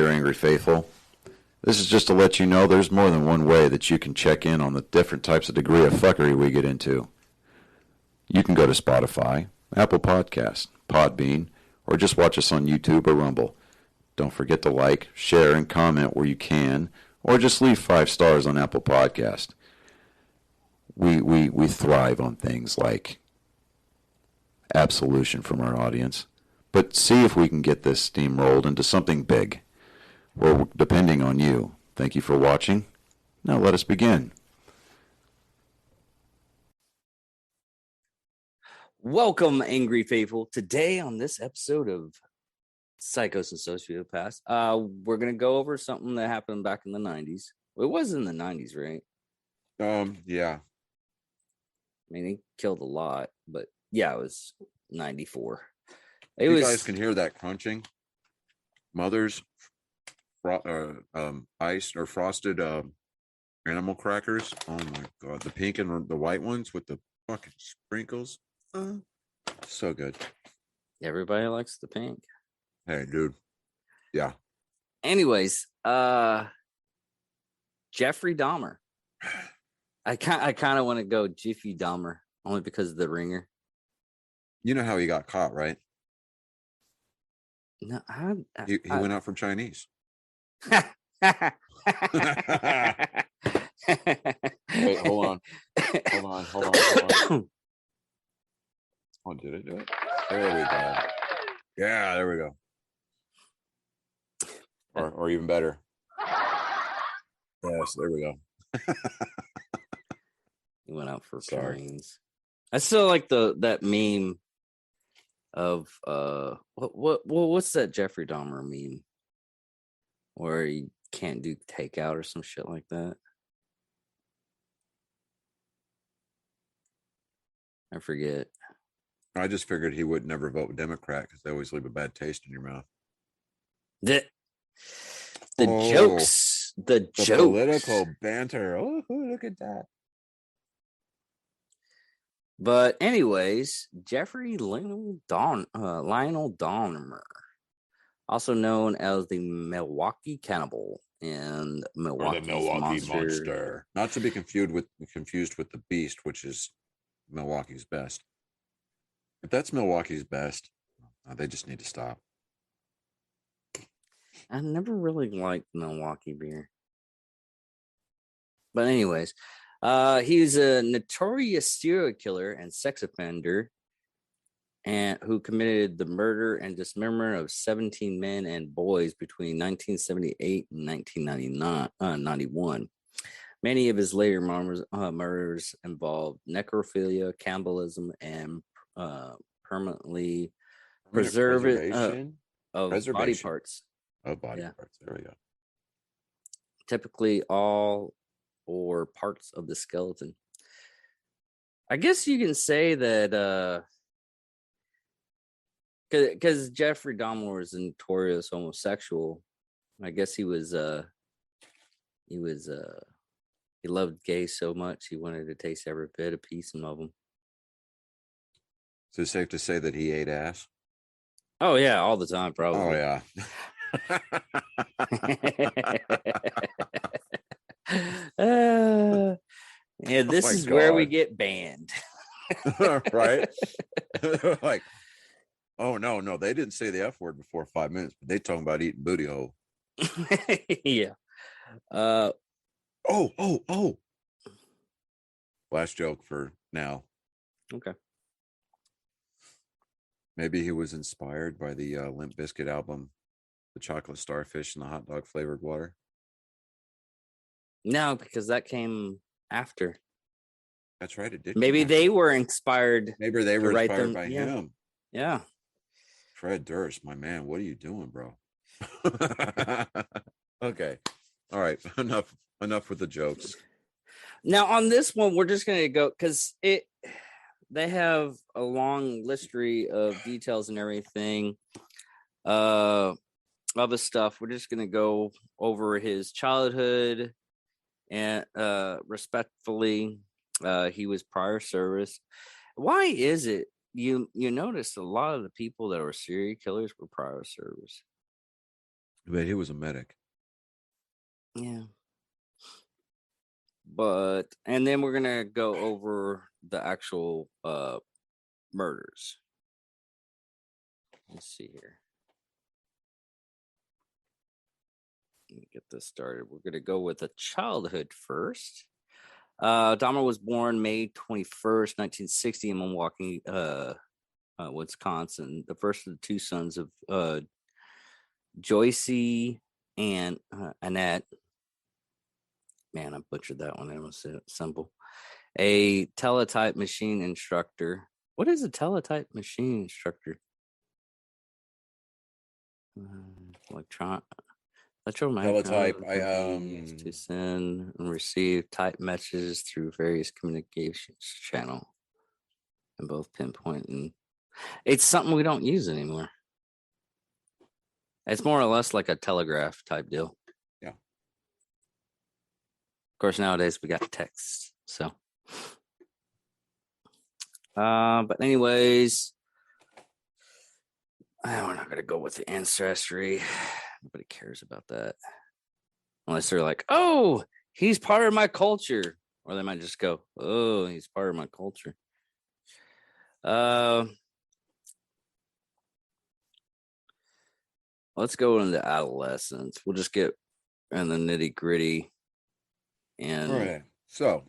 there, Angry Faithful. This is just to let you know there's more than one way that you can check in on the different types of degree of fuckery we get into. You can go to Spotify, Apple Podcasts, Podbean, or just watch us on YouTube or Rumble. Don't forget to like, share, and comment where you can, or just leave 5 stars on Apple Podcast. We thrive on things like absolution from our audience, but see if we can get this steamrolled into something big. We're depending on you. Thank you for watching. Now let us begin. Welcome, Angry Faithful. Today on this episode of Psychos and Sociophs, we're going to go over something that happened back in the 90s. It was in the 90s, right? Yeah. I mean, he killed a lot, but yeah, it was 94. You guys can hear that crunching. Mother's iced or frosted animal crackers. Oh my god, the pink and the white ones with the fucking sprinkles. So good. Everybody likes the pink. Hey, dude. Yeah. Anyways, Jeffrey Dahmer. I kind of want to go Jiffy Dahmer only because of the ringer. You know how he got caught, right? No, he went out for Chinese. Wait, hold on. Oh, did it do it? There we go. Yeah, there we go. Or even better. Yes, there we go. He went out for Chinese. I still like that meme of what's that Jeffrey Dahmer meme where he can't do takeout or some shit like that. I forget. I just figured he would never vote Democrat because they always leave a bad taste in your mouth. The jokes, the jokes, political banter. Oh, look at that. But anyways, Jeffrey Lionel Dahmer, also known as the Milwaukee Cannibal and Milwaukee Monster. Not to be confused with the Beast, which is Milwaukee's best. If that's Milwaukee's best, they just need to stop. I never really liked Milwaukee beer. But anyways, he's a notorious serial killer and sex offender and who committed the murder and dismemberment of 17 men and boys between 1978 and 1991. Many of his later murders involved necrophilia, cannibalism, and permanently preservation of body parts. Parts. There we go. Typically all or parts of the skeleton. I guess you can say that because Jeffrey Dahmer was a notorious homosexual. I guess he loved gays so much he wanted to taste every bit of piece of them. So it's safe to say that he ate ass? Oh yeah, all the time, probably. Oh yeah. This is where we get banned. Right? Like, oh no, they didn't say the F word before 5 minutes, but they talking about eating booty hole. Yeah. Oh. Last joke for now. Okay. Maybe he was inspired by the Limp Bizkit album, The Chocolate Starfish and the Hot Dog Flavored Water. No, because that came after. That's right, it did. Maybe they were inspired. Maybe they were inspired by him. Yeah. Fred Durst, my man, what are you doing, bro? Okay. All right. Enough with the jokes. Now on this one, we're just gonna go because they have a long history of details and everything. Other stuff. We're just gonna go over his childhood and respectfully. He was prior service. Why is it you notice a lot of the people that were serial killers were prior service? But he was a medic. Yeah. But and then we're gonna go over the actual murders. Let's see here. Let me get this started. We're gonna go with a childhood first. Dahmer was born May 21st, 1960 in Milwaukee, Wisconsin. The first of the two sons of Joyce and Annette. Man, I butchered that one. It was simple. A teletype machine instructor. What is a teletype machine instructor? Electromagnetic Teletype. used to send and receive type messages through various communications channel, and both pinpoint and it's something we don't use anymore. It's more or less like a telegraph type deal. Yeah. Of course, nowadays we got text. So, but anyways, we're not gonna go with the ancestry. Nobody cares about that. Unless they're like, oh, he's part of my culture. Or they might just go, oh, he's part of my culture. Let's go into adolescence. We'll just get in the nitty gritty. And all right. So,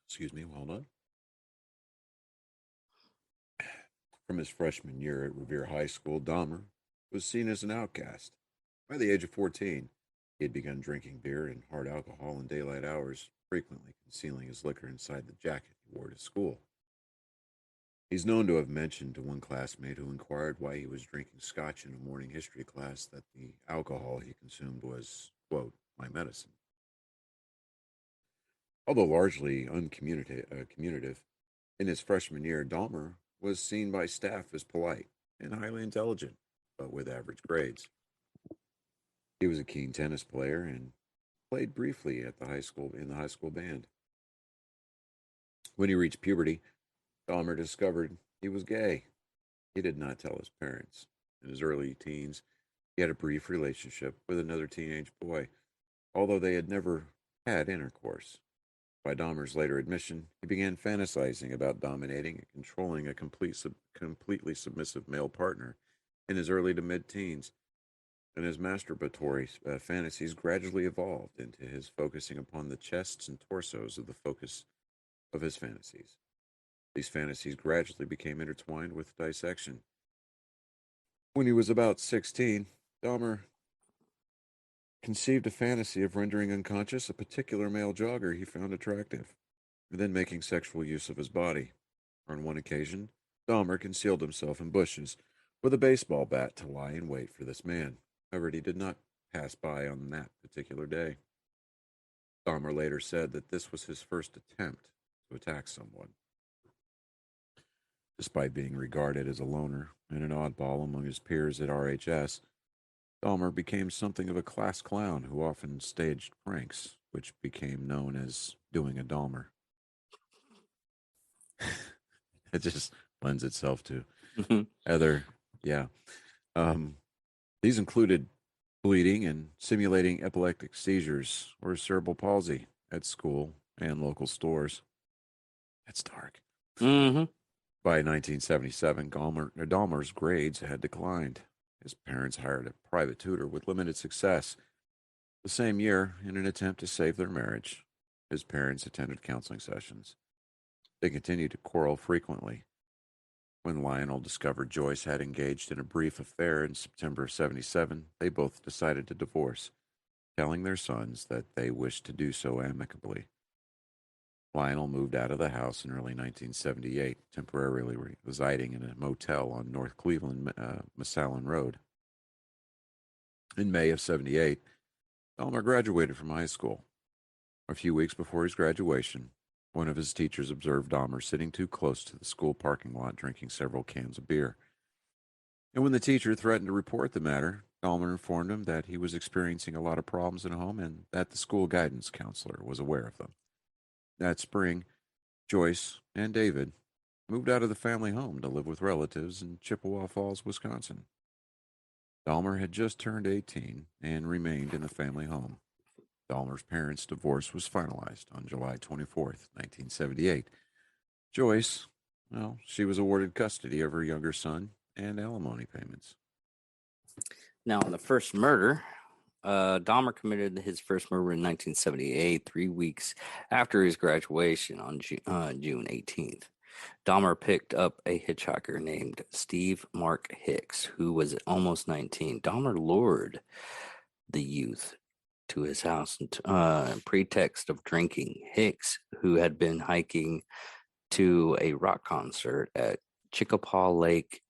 excuse me, hold on. From his freshman year at Revere High School, Dahmer was seen as an outcast. By the age of 14, he had begun drinking beer and hard alcohol in daylight hours, frequently concealing his liquor inside the jacket he wore to school. He's known to have mentioned to one classmate who inquired why he was drinking scotch in a morning history class that the alcohol he consumed was, quote, my medicine. Although largely uncommunicative, in his freshman year, Dahmer was seen by staff as polite and highly intelligent, but with average grades. He was a keen tennis player and played briefly at the high school in the high school band. When he reached puberty, Dahmer discovered he was gay. He did not tell his parents. In his early teens, he had a brief relationship with another teenage boy, although they had never had intercourse. By Dahmer's later admission, he began fantasizing about dominating and controlling a completely submissive male partner in his early to mid-teens, and his masturbatory fantasies gradually evolved into his focusing upon the chests and torsos of the focus of his fantasies. These fantasies gradually became intertwined with dissection. When he was about 16, Dahmer conceived a fantasy of rendering unconscious a particular male jogger he found attractive, and then making sexual use of his body. On one occasion, Dahmer concealed himself in bushes with a baseball bat to lie in wait for this man. However, he did not pass by on that particular day. Dahmer later said that this was his first attempt to attack someone. Despite being regarded as a loner and an oddball among his peers at RHS, Dahmer became something of a class clown who often staged pranks, which became known as doing a Dahmer. It just lends itself to other, yeah. These included bleeding and simulating epileptic seizures or cerebral palsy at school and local stores. That's dark. mm-hmm. By 1977, Dahmer's grades had declined. His parents hired a private tutor with limited success. The same year, in an attempt to save their marriage, his parents attended counseling sessions. They continued to quarrel frequently. When Lionel discovered Joyce had engaged in a brief affair in September of 77, they both decided to divorce, telling their sons that they wished to do so amicably. Lionel moved out of the house in early 1978, temporarily residing in a motel on North Cleveland, Massillon Road. In May of 78, Dahmer graduated from high school. A few weeks before his graduation, one of his teachers observed Dahmer sitting too close to the school parking lot drinking several cans of beer. And when the teacher threatened to report the matter, Dahmer informed him that he was experiencing a lot of problems at home and that the school guidance counselor was aware of them. That spring, Joyce and David moved out of the family home to live with relatives in Chippewa Falls, Wisconsin. Dahmer had just turned 18 and remained in the family home. Dahmer's parents' divorce was finalized on July 24th, 1978. Joyce, well, she was awarded custody of her younger son and alimony payments. Now, in the first murder, Dahmer committed his first murder in 1978, 3 weeks after his graduation on June 18th. Dahmer picked up a hitchhiker named Steve Mark Hicks, who was almost 19. Dahmer lured the youth to his house on pretext of drinking. Hicks, who had been hiking to a rock concert at Chickapaw Lake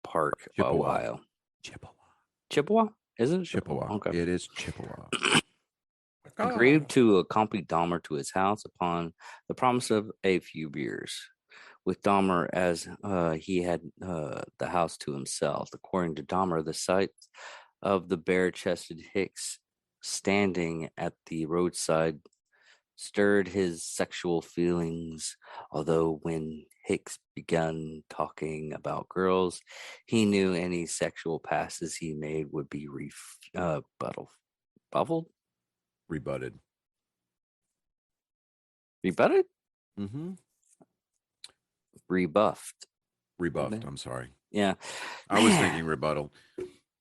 Park, Ohio. Chippewa? Is it Chippewa. Okay. It is Chippewa. Agreed to accompany Dahmer to his house upon the promise of a few beers. With Dahmer as he had the house to himself. According to Dahmer, the sight of the bare-chested Hicks standing at the roadside stirred his sexual feelings, although when Hicks began talking about girls, he knew any sexual passes he made would be rebutted. Rebutted? Mm-hmm. Rebuffed. I'm sorry. Yeah. I was thinking rebuttal.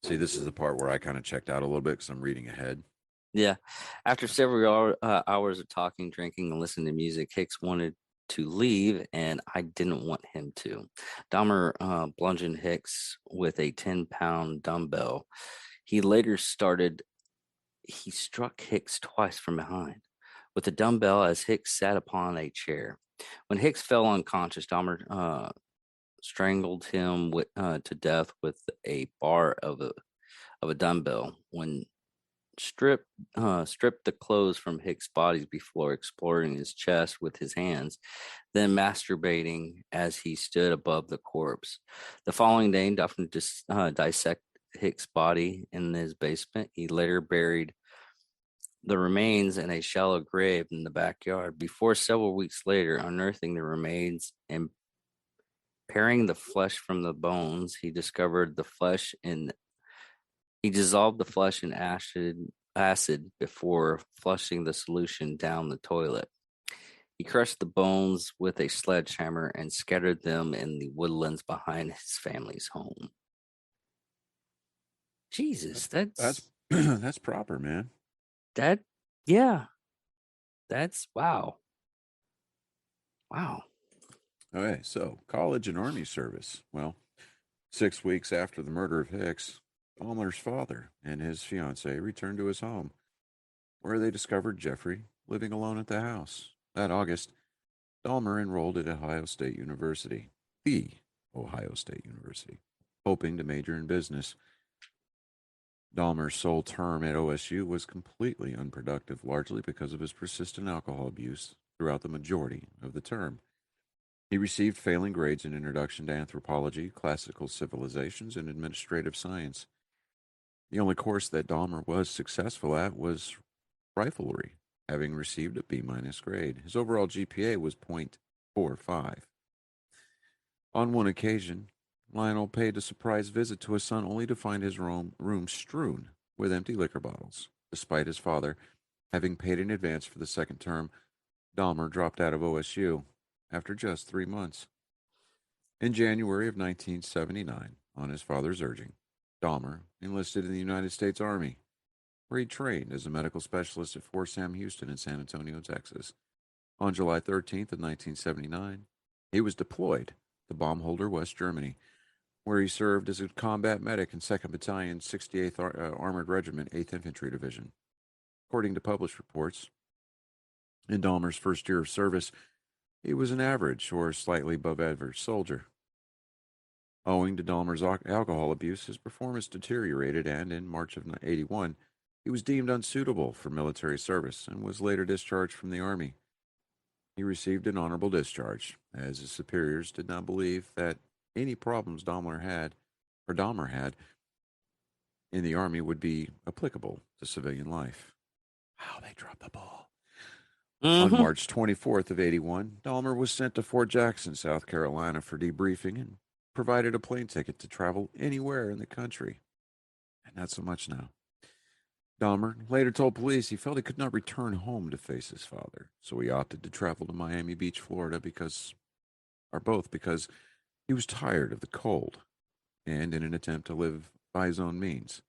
See, this is the part where I kind of checked out a little bit because I'm reading ahead. Yeah. After several hours of talking, drinking, and listening to music, Hicks wanted to leave, and I didn't want him to. Dahmer bludgeoned Hicks with a 10-pound dumbbell. He struck Hicks twice from behind with the dumbbell as Hicks sat upon a chair. When Hicks fell unconscious, Dahmer strangled him to death with a bar of a dumbbell. When stripped the clothes from Hicks' body before exploring his chest with his hands, then masturbating as he stood above the corpse. The following day, Dahmer dissected Hicks' body in his basement. He later buried the remains in a shallow grave in the backyard before several weeks later unearthing the remains and paring the flesh from the bones. He dissolved the flesh in acid before flushing the solution down the toilet. He crushed the bones with a sledgehammer and scattered them in the woodlands behind his family's home. Jesus, that's that's proper, man. Yeah. That's wow. Okay, so college and army service. Well, 6 weeks after the murder of Hicks, Dahmer's father and his fiancée returned to his home, where they discovered Jeffrey living alone at the house. That August, Dahmer enrolled at Ohio State University, the Ohio State University, hoping to major in business. Dahmer's sole term at OSU was completely unproductive, largely because of his persistent alcohol abuse throughout the majority of the term. He received failing grades in Introduction to Anthropology, Classical Civilizations, and Administrative Science. The only course that Dahmer was successful at was riflery, having received a B- grade. His overall GPA was .45. On one occasion, Lionel paid a surprise visit to his son only to find his room strewn with empty liquor bottles. Despite his father having paid in advance for the second term, Dahmer dropped out of OSU after just 3 months. In January of 1979, on his father's urging, Dahmer enlisted in the United States Army, where he trained as a medical specialist at Fort Sam Houston in San Antonio, Texas. On July 13th of 1979, he was deployed to Baumholder, West Germany, where he served as a combat medic in 2nd Battalion, 68th Armored Regiment, 8th Infantry Division. According to published reports, in Dahmer's first year of service, he was an average or slightly above average soldier. Owing to Dahmer's alcohol abuse, his performance deteriorated, and in March of 1981, he was deemed unsuitable for military service and was later discharged from the Army. He received an honorable discharge, as his superiors did not believe that any problems Dahmer had in the Army would be applicable to civilian life. Wow, they dropped the ball. On March 24th of 81, Dahmer was sent to Fort Jackson, South Carolina for debriefing and provided a plane ticket to travel anywhere in the country. not so much now. Dahmer later told police he felt he could not return home to face his father, so he opted to travel to Miami Beach, Florida, because he was tired of the cold and in an attempt to live by his own means.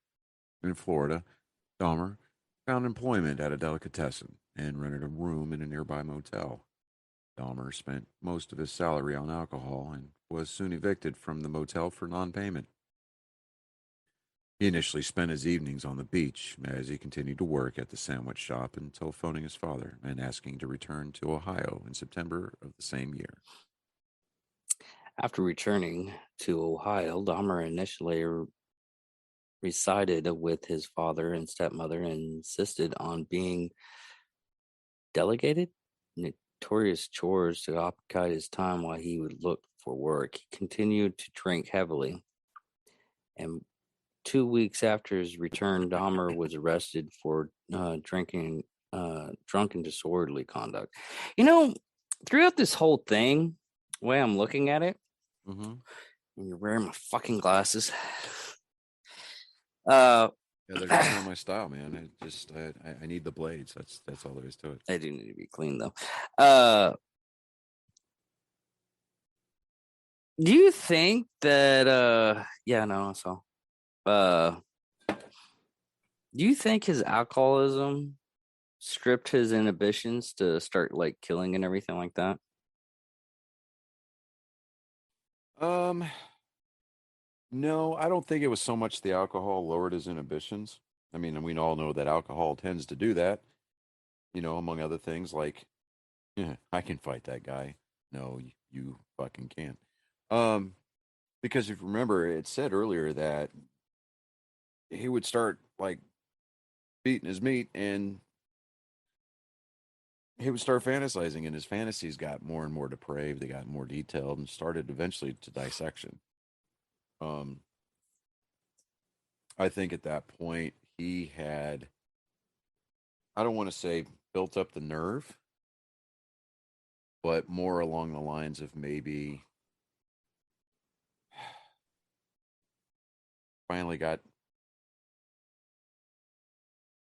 In Florida, Dahmer found employment at a delicatessen and rented a room in a nearby motel. Dahmer spent most of his salary on alcohol and was soon evicted from the motel for non payment. He initially spent his evenings on the beach as he continued to work at the sandwich shop until phoning his father and asking to return to Ohio in September of the same year. After returning to Ohio, Dahmer initially resided with his father and stepmother and insisted on being delegated notorious chores to occupy his time while he would look for work. He continued to drink heavily, and 2 weeks after his return, Dahmer was arrested for drinking, drunken disorderly conduct. You know, throughout this whole thing, the way I'm looking at it, and you're wearing my fucking glasses. Yeah, they're just not my style, man. I need the blades. That's all there is to it. They do need to be clean though. Do you think that yeah, no, so do you think his alcoholism stripped his inhibitions to start like killing and everything like that? No, I don't think it was so much the alcohol lowered his inhibitions. I mean, we all know that alcohol tends to do that, among other things like, yeah, I can fight that guy. No, you fucking can't. Because if you remember, it said earlier that he would start like beating his meat and he would start fantasizing, and his fantasies got more and more depraved. They got more detailed and started eventually to dissection. Um, I think at that point he had, I don't want to say built up the nerve, but more along the lines of maybe finally got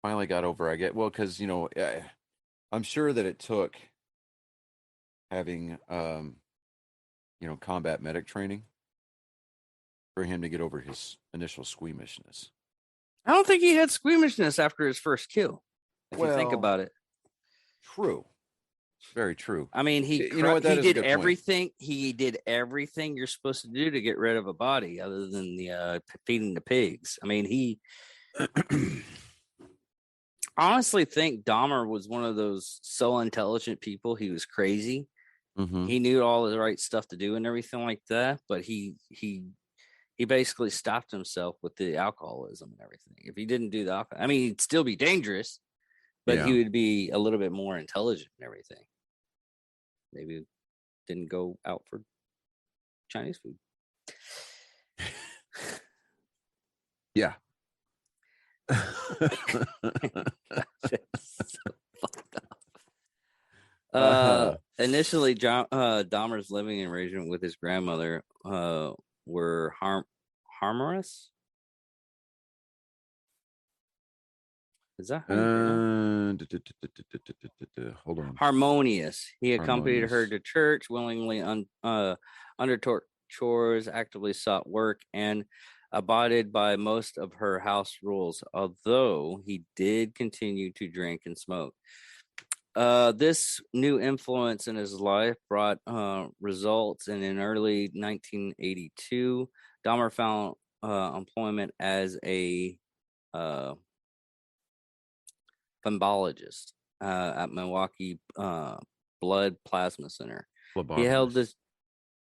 over. I get well because I'm sure that it took having combat medic training for him to get over his initial squeamishness. I don't think he had squeamishness after his first kill. If you think about it. True. Very true. I mean, he did everything. He did everything you're supposed to do to get rid of a body, other than the feeding the pigs. I mean, he honestly think Dahmer was one of those so intelligent people. He was crazy. Mm-hmm. He knew all the right stuff to do and everything like that, but he basically stopped himself with the alcoholism and everything. If he didn't do the alcohol, I mean, he'd still be dangerous, but he would be a little bit more intelligent and everything. Maybe didn't go out for Chinese food. Yeah. Initially, Dahmer's living arrangement with his grandmother were harmonious. Is that hold on? Harmonious. He accompanied her to church, willingly undertook chores, actively sought work, and abided by most of her house rules, although he did continue to drink and smoke. This new influence in his life brought results, and in early 1982, Dahmer found employment as a phlebotomist at Milwaukee Blood Plasma Center. He held this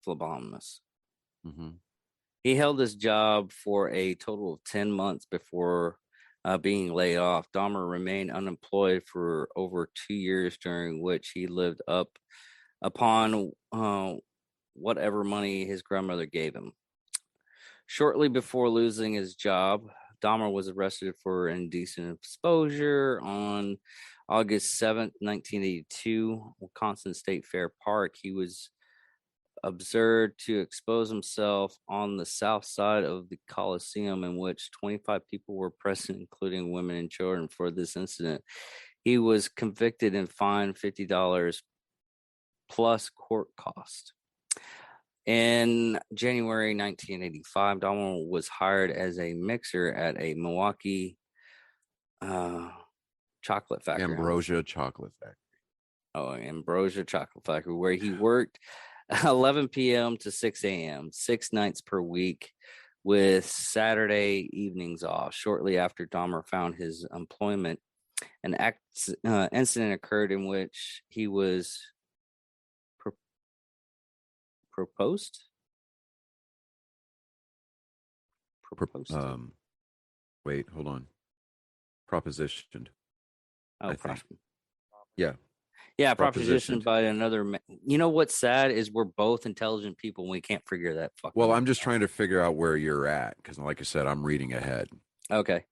phlebotomist. Mm-hmm. He held this job for a total of 10 months before being laid off. Dahmer remained unemployed for over 2 years, during which he lived up upon whatever money his grandmother gave him. Shortly before losing his job, Dahmer was arrested for indecent exposure on August 7th, 1982, Wisconsin State Fair Park. He was observed to expose himself on the south side of the Coliseum, in which 25 people were present, including women and children. For this incident, he was convicted and fined $50 plus court cost. In January 1985, Dahmer was hired as a mixer at a Milwaukee chocolate factory. Ambrosia Chocolate Factory. Oh, Ambrosia Chocolate Factory, where he worked 11 p.m. to 6 a.m., 6 nights per week, with Saturday evenings off. Shortly after Dahmer found his employment, an incident occurred in which he was proposed. Wait, hold on. Propositioned. Oh, Yeah. Yeah, propositioned by another. You know what's sad is we're both intelligent people and we can't figure that fucking. Well, I'm just trying to figure out where you're at because, like I said, I'm reading ahead. Okay.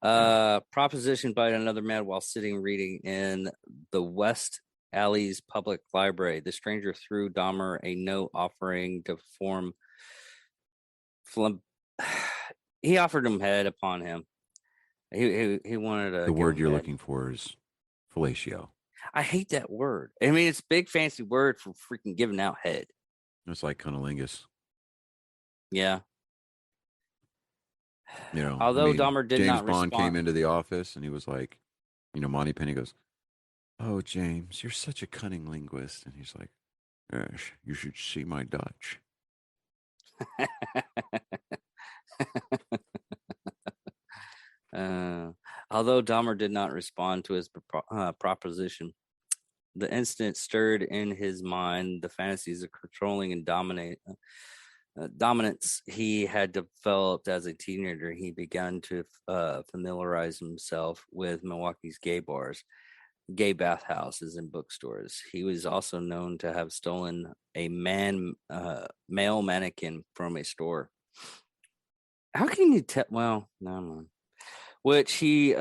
Propositioned by another man while sitting reading in the West Alley's public library. The stranger threw Dahmer a note offering to perform. He offered him head upon him. He wanted the word you're looking for is fellatio. I hate that word. I mean, it's a big fancy word for freaking giving out head. It's like cunnilingus. Yeah. You know, although Dahmer did not respond. James Bond came into the office and he was like, Monty Penny goes, "Oh, James, you're such a cunning linguist." And he's like, "Yes, you should see my Dutch." Although Dahmer did not respond to his proposition, the incident stirred in his mind the fantasies of controlling and dominance he had developed as a teenager. He began to familiarize himself with Milwaukee's gay bars, gay bathhouses, and bookstores. He was also known to have stolen a male mannequin from a store. How can you tell? Well, no. Which he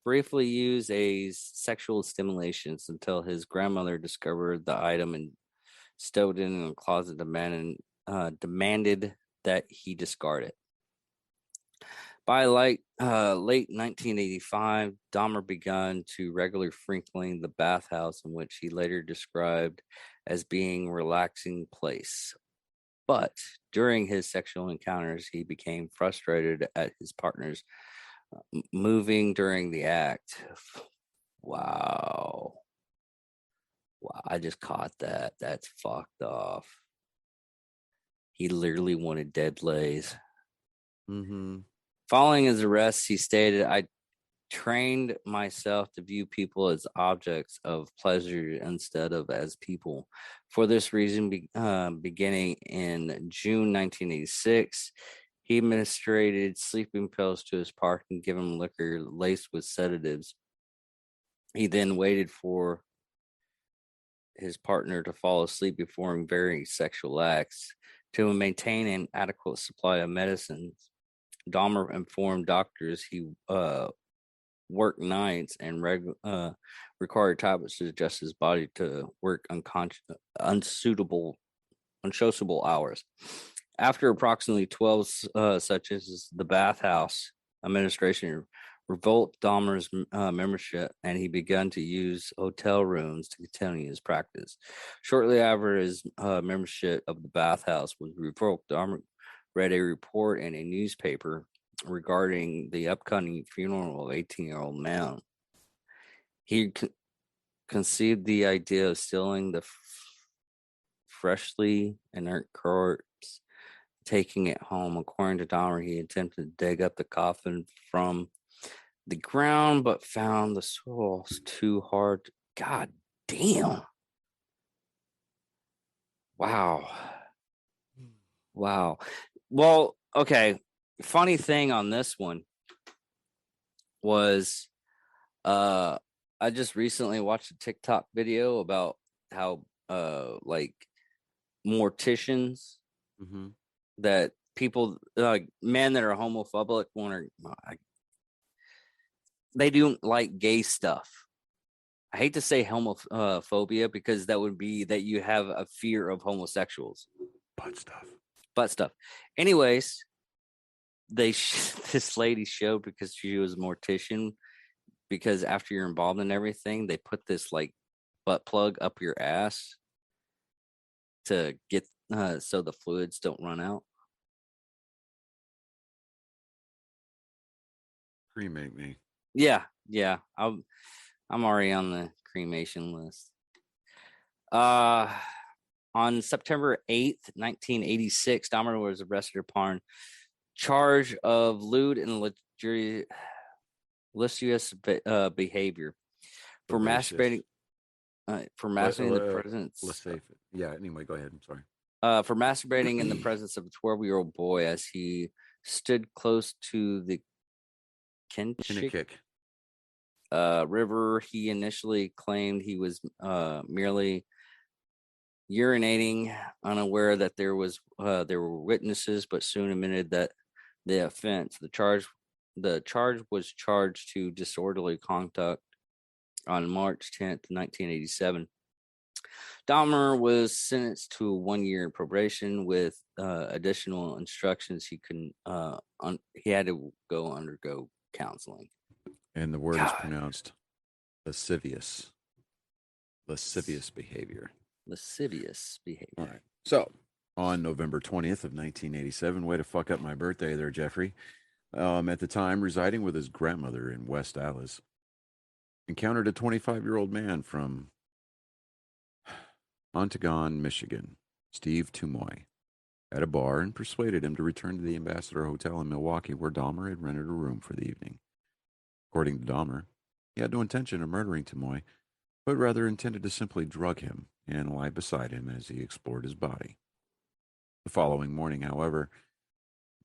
briefly used as sexual stimulations until his grandmother discovered the item and stowed it in a closet, demanded that he discard it. By late 1985, Dahmer began to regularly frequent the bathhouse, in which he later described as being a relaxing place. But during his sexual encounters, he became frustrated at his partner's moving during the act. Wow, I just caught that. That's fucked off. He literally wanted dead lays. Mm-hmm. Following his arrest, he stated, "I trained myself to view people as objects of pleasure instead of as people. For this reason, beginning in June 1986, he administered sleeping pills to his partner and gave him liquor laced with sedatives. He then waited for his partner to fall asleep before varying sexual acts. To maintain an adequate supply of medicines, Dahmer informed doctors he worked nights and required tablets to adjust his body to work unsociable hours. After approximately 12 such as the bathhouse administration revoked Dahmer's membership, and he began to use hotel rooms to continue his practice. Shortly after his membership of the bathhouse was revoked, Dahmer read a report in a newspaper regarding the upcoming funeral of 18-year-old man. He conceived the idea of stealing the freshly inert corpse, taking it home. According to Dahmer, he attempted to dig up the coffin from the ground, but found the soil too hard. God damn. Wow. Well, okay. Funny thing on this one was I just recently watched a TikTok video about how like morticians that people like men that are homophobic they don't like gay stuff. I hate to say homophobia because that would be that you have a fear of homosexuals. Butt stuff. Anyways, this lady showed because she was a mortician, because after you're embalmed and everything, they put this like butt plug up your ass to get so the fluids don't run out. Cremate me. Yeah. I'm already on the cremation list. On September 8th, 1986, Dahmer was arrested upon charge of lewd and lascivious behavior for masturbating in the presence. Yeah. Anyway, go ahead. I'm sorry. For masturbating in the presence of a 12-year-old boy as he stood close to the Kinchik river. He initially claimed he was merely urinating, unaware that there were witnesses, but soon admitted that the offense. The charge was charged to disorderly conduct on March 10th, 1987. Dahmer was sentenced to 1 year in probation with additional instructions. He had to undergo counseling. And the word is pronounced lascivious. Lascivious behavior. Lascivious behavior. All right. So, on November 20th of 1987, way to fuck up my birthday there, Jeffrey. At the time, residing with his grandmother in West Allis, encountered a 25-year-old man from Montagon, Michigan, Steve Tumoy, at a bar and persuaded him to return to the Ambassador Hotel in Milwaukee, where Dahmer had rented a room for the evening. According to Dahmer, he had no intention of murdering Tumoy, but rather intended to simply drug him and lie beside him as he explored his body. The following morning, however,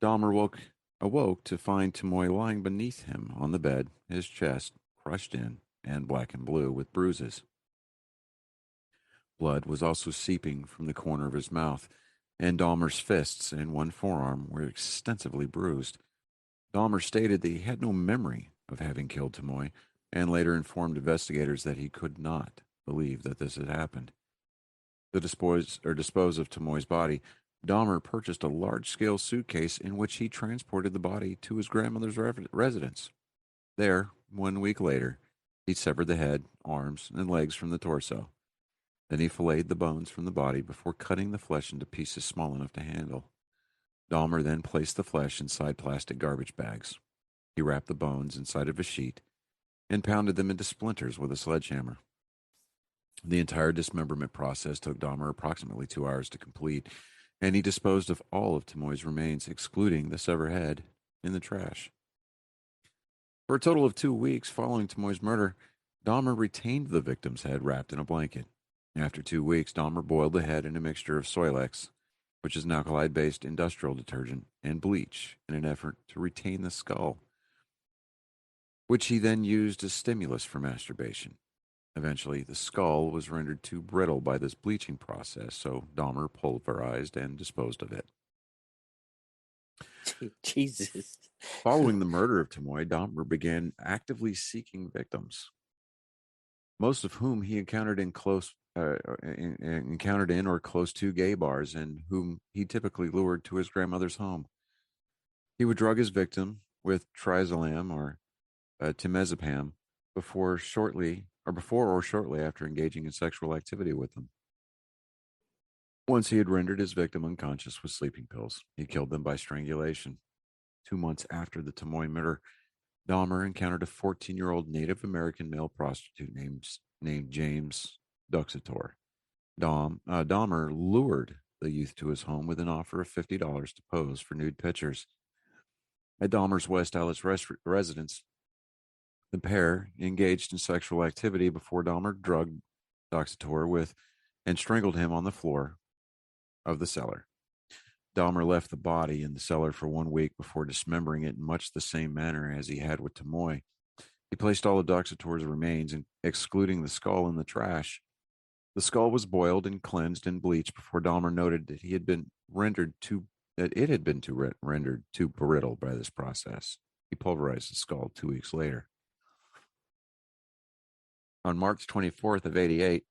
Dahmer awoke to find Tumoy lying beneath him on the bed, his chest crushed in and black and blue with bruises. Blood was also seeping from the corner of his mouth, and Dahmer's fists and one forearm were extensively bruised. Dahmer stated that he had no memory of having killed Tumoy, and later informed investigators that he could not believe that this had happened. To dispose of Tumoy's body, Dahmer purchased a large-scale suitcase in which he transported the body to his grandmother's residence. There, 1 week later, he severed the head, arms, and legs from the torso. Then he filleted the bones from the body before cutting the flesh into pieces small enough to handle. Dahmer then placed the flesh inside plastic garbage bags. He wrapped the bones inside of a sheet and pounded them into splinters with a sledgehammer. The entire dismemberment process took Dahmer approximately 2 hours to complete, and he disposed of all of Tumoy's remains, excluding the severed head, in the trash. For a total of 2 weeks following Tumoy's murder, Dahmer retained the victim's head wrapped in a blanket. After 2 weeks, Dahmer boiled the head in a mixture of Soilex, which is an alkali-based industrial detergent, and bleach in an effort to retain the skull, which he then used as stimulus for masturbation. Eventually, the skull was rendered too brittle by this bleaching process, so Dahmer pulverized and disposed of it. Jesus. Following the murder of Tumoy, Dahmer began actively seeking victims, most of whom he encountered in or close to gay bars, and whom he typically lured to his grandmother's home. He would drug his victim with triazolam or temazepam before or shortly after engaging in sexual activity with them. Once he had rendered his victim unconscious with sleeping pills, he killed them by strangulation. 2 months after the Tumoy murder, Dahmer encountered a 14-year-old Native American male prostitute named James Duxator. Dahmer lured the youth to his home with an offer of $50 to pose for nude pictures. At Dahmer's West Allis residence, the pair engaged in sexual activity before Dahmer drugged Duxator and strangled him on the floor of the cellar. Dahmer left the body in the cellar for 1 week before dismembering it in much the same manner as he had with Tumoy. He placed all of Duxator's remains, excluding the skull, in the trash. The skull was boiled and cleansed in bleach before Dahmer noted that it had been rendered too brittle by this process. He pulverized the skull 2 weeks later. On March 24th of 88,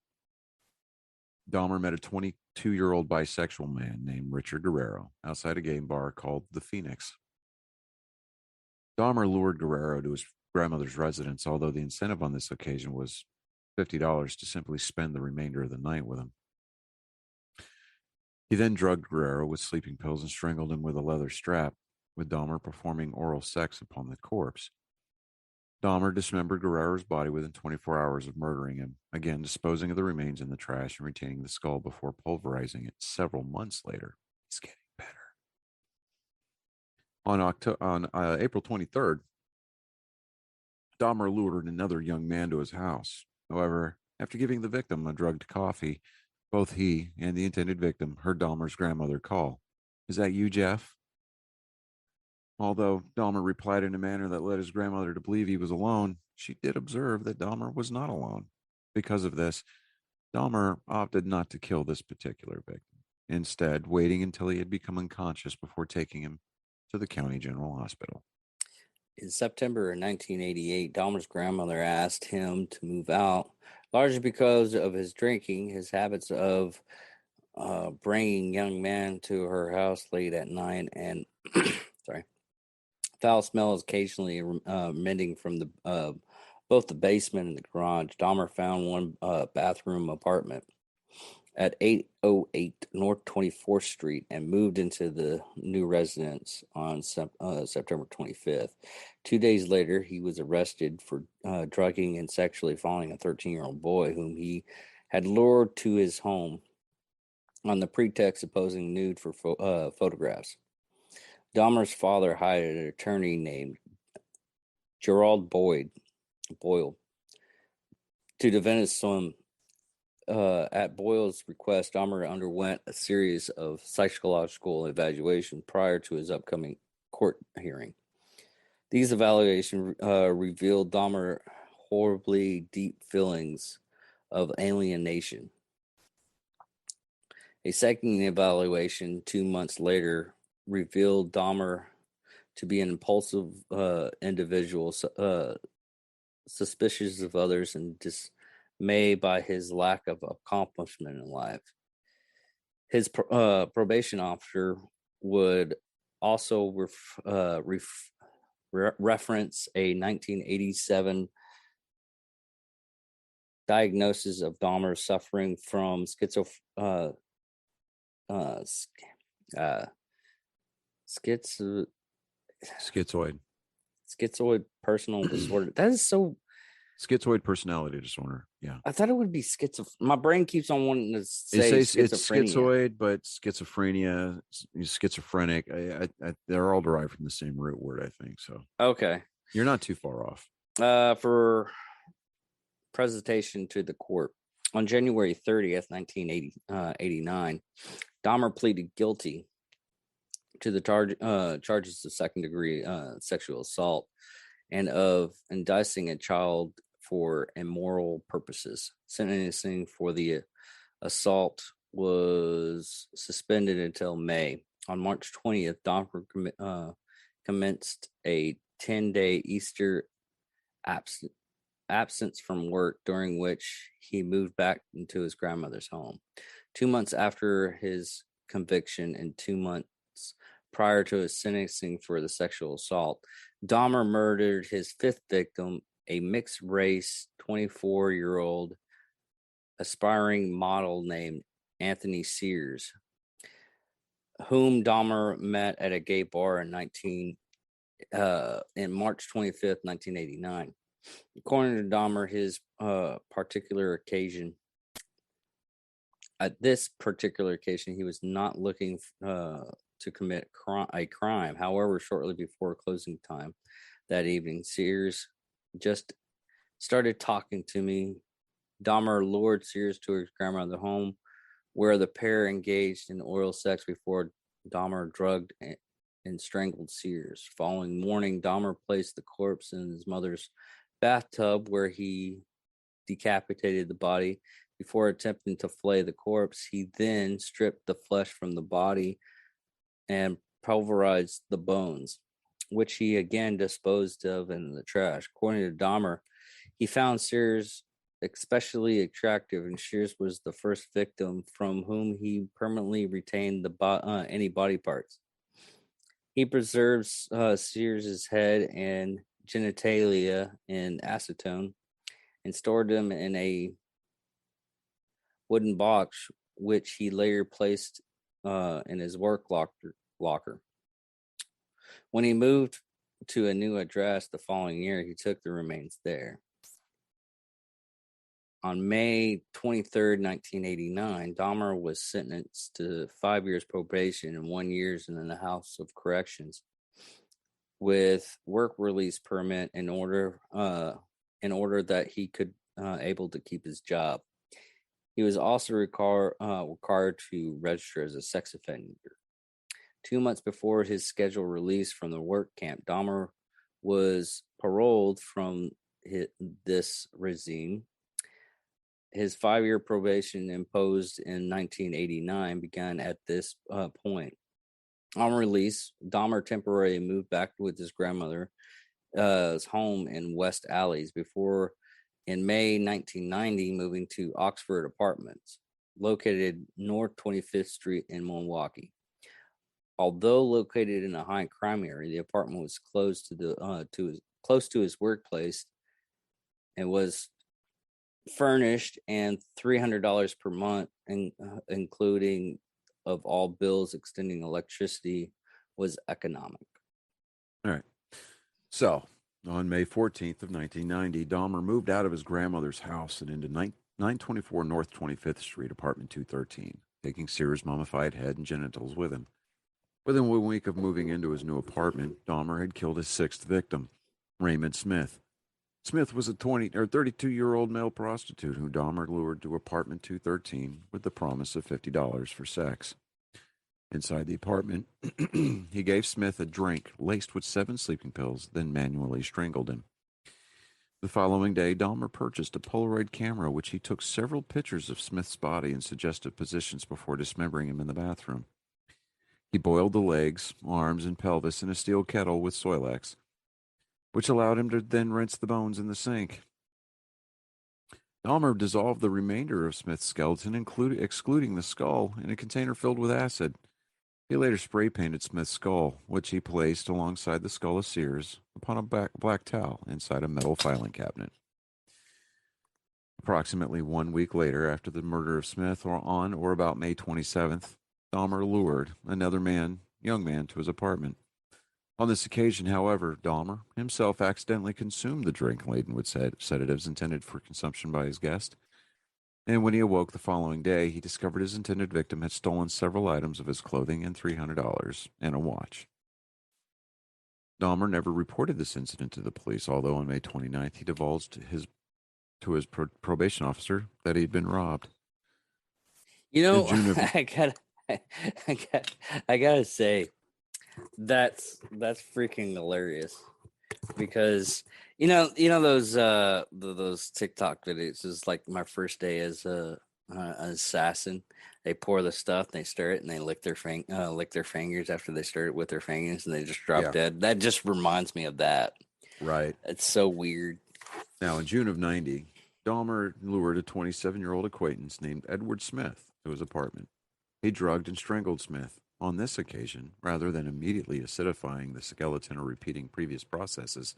Dahmer met a 22-year-old bisexual man named Richard Guerrero outside a gay bar called The Phoenix. Dahmer lured Guerrero to his grandmother's residence, although the incentive on this occasion was $50 to simply spend the remainder of the night with him. He then drugged Guerrero with sleeping pills and strangled him with a leather strap, with Dahmer performing oral sex upon the corpse. Dahmer dismembered Guerrero's body within 24 hours of murdering him, again disposing of the remains in the trash and retaining the skull before pulverizing it several months later. He's getting better. On April 23rd, Dahmer lured another young man to his house. However, after giving the victim a drugged coffee, both he and the intended victim heard Dahmer's grandmother call. "Is that you, Jeff?" Although Dahmer replied in a manner that led his grandmother to believe he was alone, she did observe that Dahmer was not alone. Because of this, Dahmer opted not to kill this particular victim, instead waiting until he had become unconscious before taking him to the county general hospital. In September of 1988, Dahmer's grandmother asked him to move out, largely because of his drinking, his habits of bringing young men to her house late at night, and foul smells occasionally emitting from the both the basement and the garage. Dahmer found one bathroom apartment at 808 North 24th Street and moved into the new residence on September 25th. 2 days later, he was arrested for drugging and sexually following a 13-year-old boy whom he had lured to his home on the pretext of posing nude for photographs. Dahmer's father hired an attorney named Gerald Boyle to defend his son. At Boyle's request, Dahmer underwent a series of psychological evaluations prior to his upcoming court hearing. These evaluations revealed Dahmer horribly deep feelings of alienation. A second evaluation 2 months later revealed Dahmer to be an impulsive individual, suspicious of others and dismayed by his lack of accomplishment in life. His probation officer would also reference a 1987 diagnosis of Dahmer suffering from schizoid personal disorder. That is so. Schizoid personality disorder. Yeah. I thought it would be My brain keeps on wanting to say It's schizophrenia. schizoid, but schizophrenia, schizophrenic. They're all derived from the same root word, I think. So Okay. You're not too far off. For presentation to the court on January 30th, 1989, Dahmer pleaded guilty to the charges of second-degree sexual assault and of enticing a child for immoral purposes. Sentencing for the assault was suspended until May. On March 20th, Dahmer commenced a 10-day Easter absence from work, during which he moved back into his grandmother's home. 2 months after his conviction and 2 months prior to his sentencing for the sexual assault, Dahmer murdered his fifth victim, a mixed-race 24-year-old aspiring model named Anthony Sears, whom Dahmer met at a gay bar in March 25th, 1989. According to Dahmer, at this particular occasion, he was not looking to commit a crime. However, shortly before closing time that evening, Sears just started talking to me. Dahmer lured Sears to his grandmother's home, where the pair engaged in oral sex before Dahmer drugged and strangled Sears. Following morning, Dahmer placed the corpse in his mother's bathtub, where he decapitated the body. Before attempting to flay the corpse, he then stripped the flesh from the body and pulverized the bones, which he again disposed of in the trash. According to Dahmer, he found Sears especially attractive, and Shears was the first victim from whom he permanently retained any body parts. He preserves Sears's head and genitalia in acetone and stored them in a wooden box, which he later placed in his work locker. When he moved to a new address the following year, he took the remains there. On May 23rd, 1989, Dahmer was sentenced to 5 years probation and 1 year in the House of Corrections with work release permit in order that he could able to keep his job. He was also required to register as a sex offender. 2 months before his scheduled release from the work camp, Dahmer was paroled from this regime. His 5-year probation imposed in 1989 began at this point. On release, Dahmer temporarily moved back with his grandmother's home in West Alleys before, in May 1990, moving to Oxford Apartments, located North 25th Street in Milwaukee. Although located in a high crime area, the apartment was close to his workplace and was furnished and $300 per month, including of all bills extending electricity, was economic. All right. So, on May 14th of 1990, Dahmer moved out of his grandmother's house and into 924 North 25th Street, apartment 213, taking Sears' mummified head and genitals with him. Within 1 week of moving into his new apartment, Dahmer had killed his 6th victim, Raymond Smith. Smith was a 32-year-old male prostitute who Dahmer lured to apartment 213 with the promise of $50 for sex. Inside the apartment, he gave Smith a drink laced with 7 sleeping pills, then manually strangled him. The following day, Dahmer purchased a Polaroid camera, which he took several pictures of Smith's body in suggestive positions before dismembering him in the bathroom. He boiled the legs, arms, and pelvis in a steel kettle with Soilex, which allowed him to then rinse the bones in the sink. Dahmer dissolved the remainder of Smith's skeleton, excluding the skull, in a container filled with acid. He later spray-painted Smith's skull, which he placed alongside the skull of Sears upon a black towel inside a metal filing cabinet. Approximately 1 week later, after the murder of Smith, on or about May 27th, Dahmer lured another young man, to his apartment. On this occasion, however, Dahmer himself accidentally consumed the drink laden with sedatives intended for consumption by his guest. And when he awoke the following day, he discovered his intended victim had stolen several items of his clothing and $300 and a watch. Dahmer never reported this incident to the police, although on May 29th he divulged to his probation officer that he'd been robbed. You know, I gotta say, that's freaking hilarious, because you know those TikTok videos is like my first day as an assassin. They pour the stuff, they stir it, and they lick their fingers after they stir it with their fingers, and they just drop dead. That just reminds me of that. Right. It's so weird. Now, in June of 90, Dahmer lured a 27-year-old acquaintance named Edward Smith to his apartment. He drugged and strangled Smith. On this occasion, rather than immediately acidifying the skeleton or repeating previous processes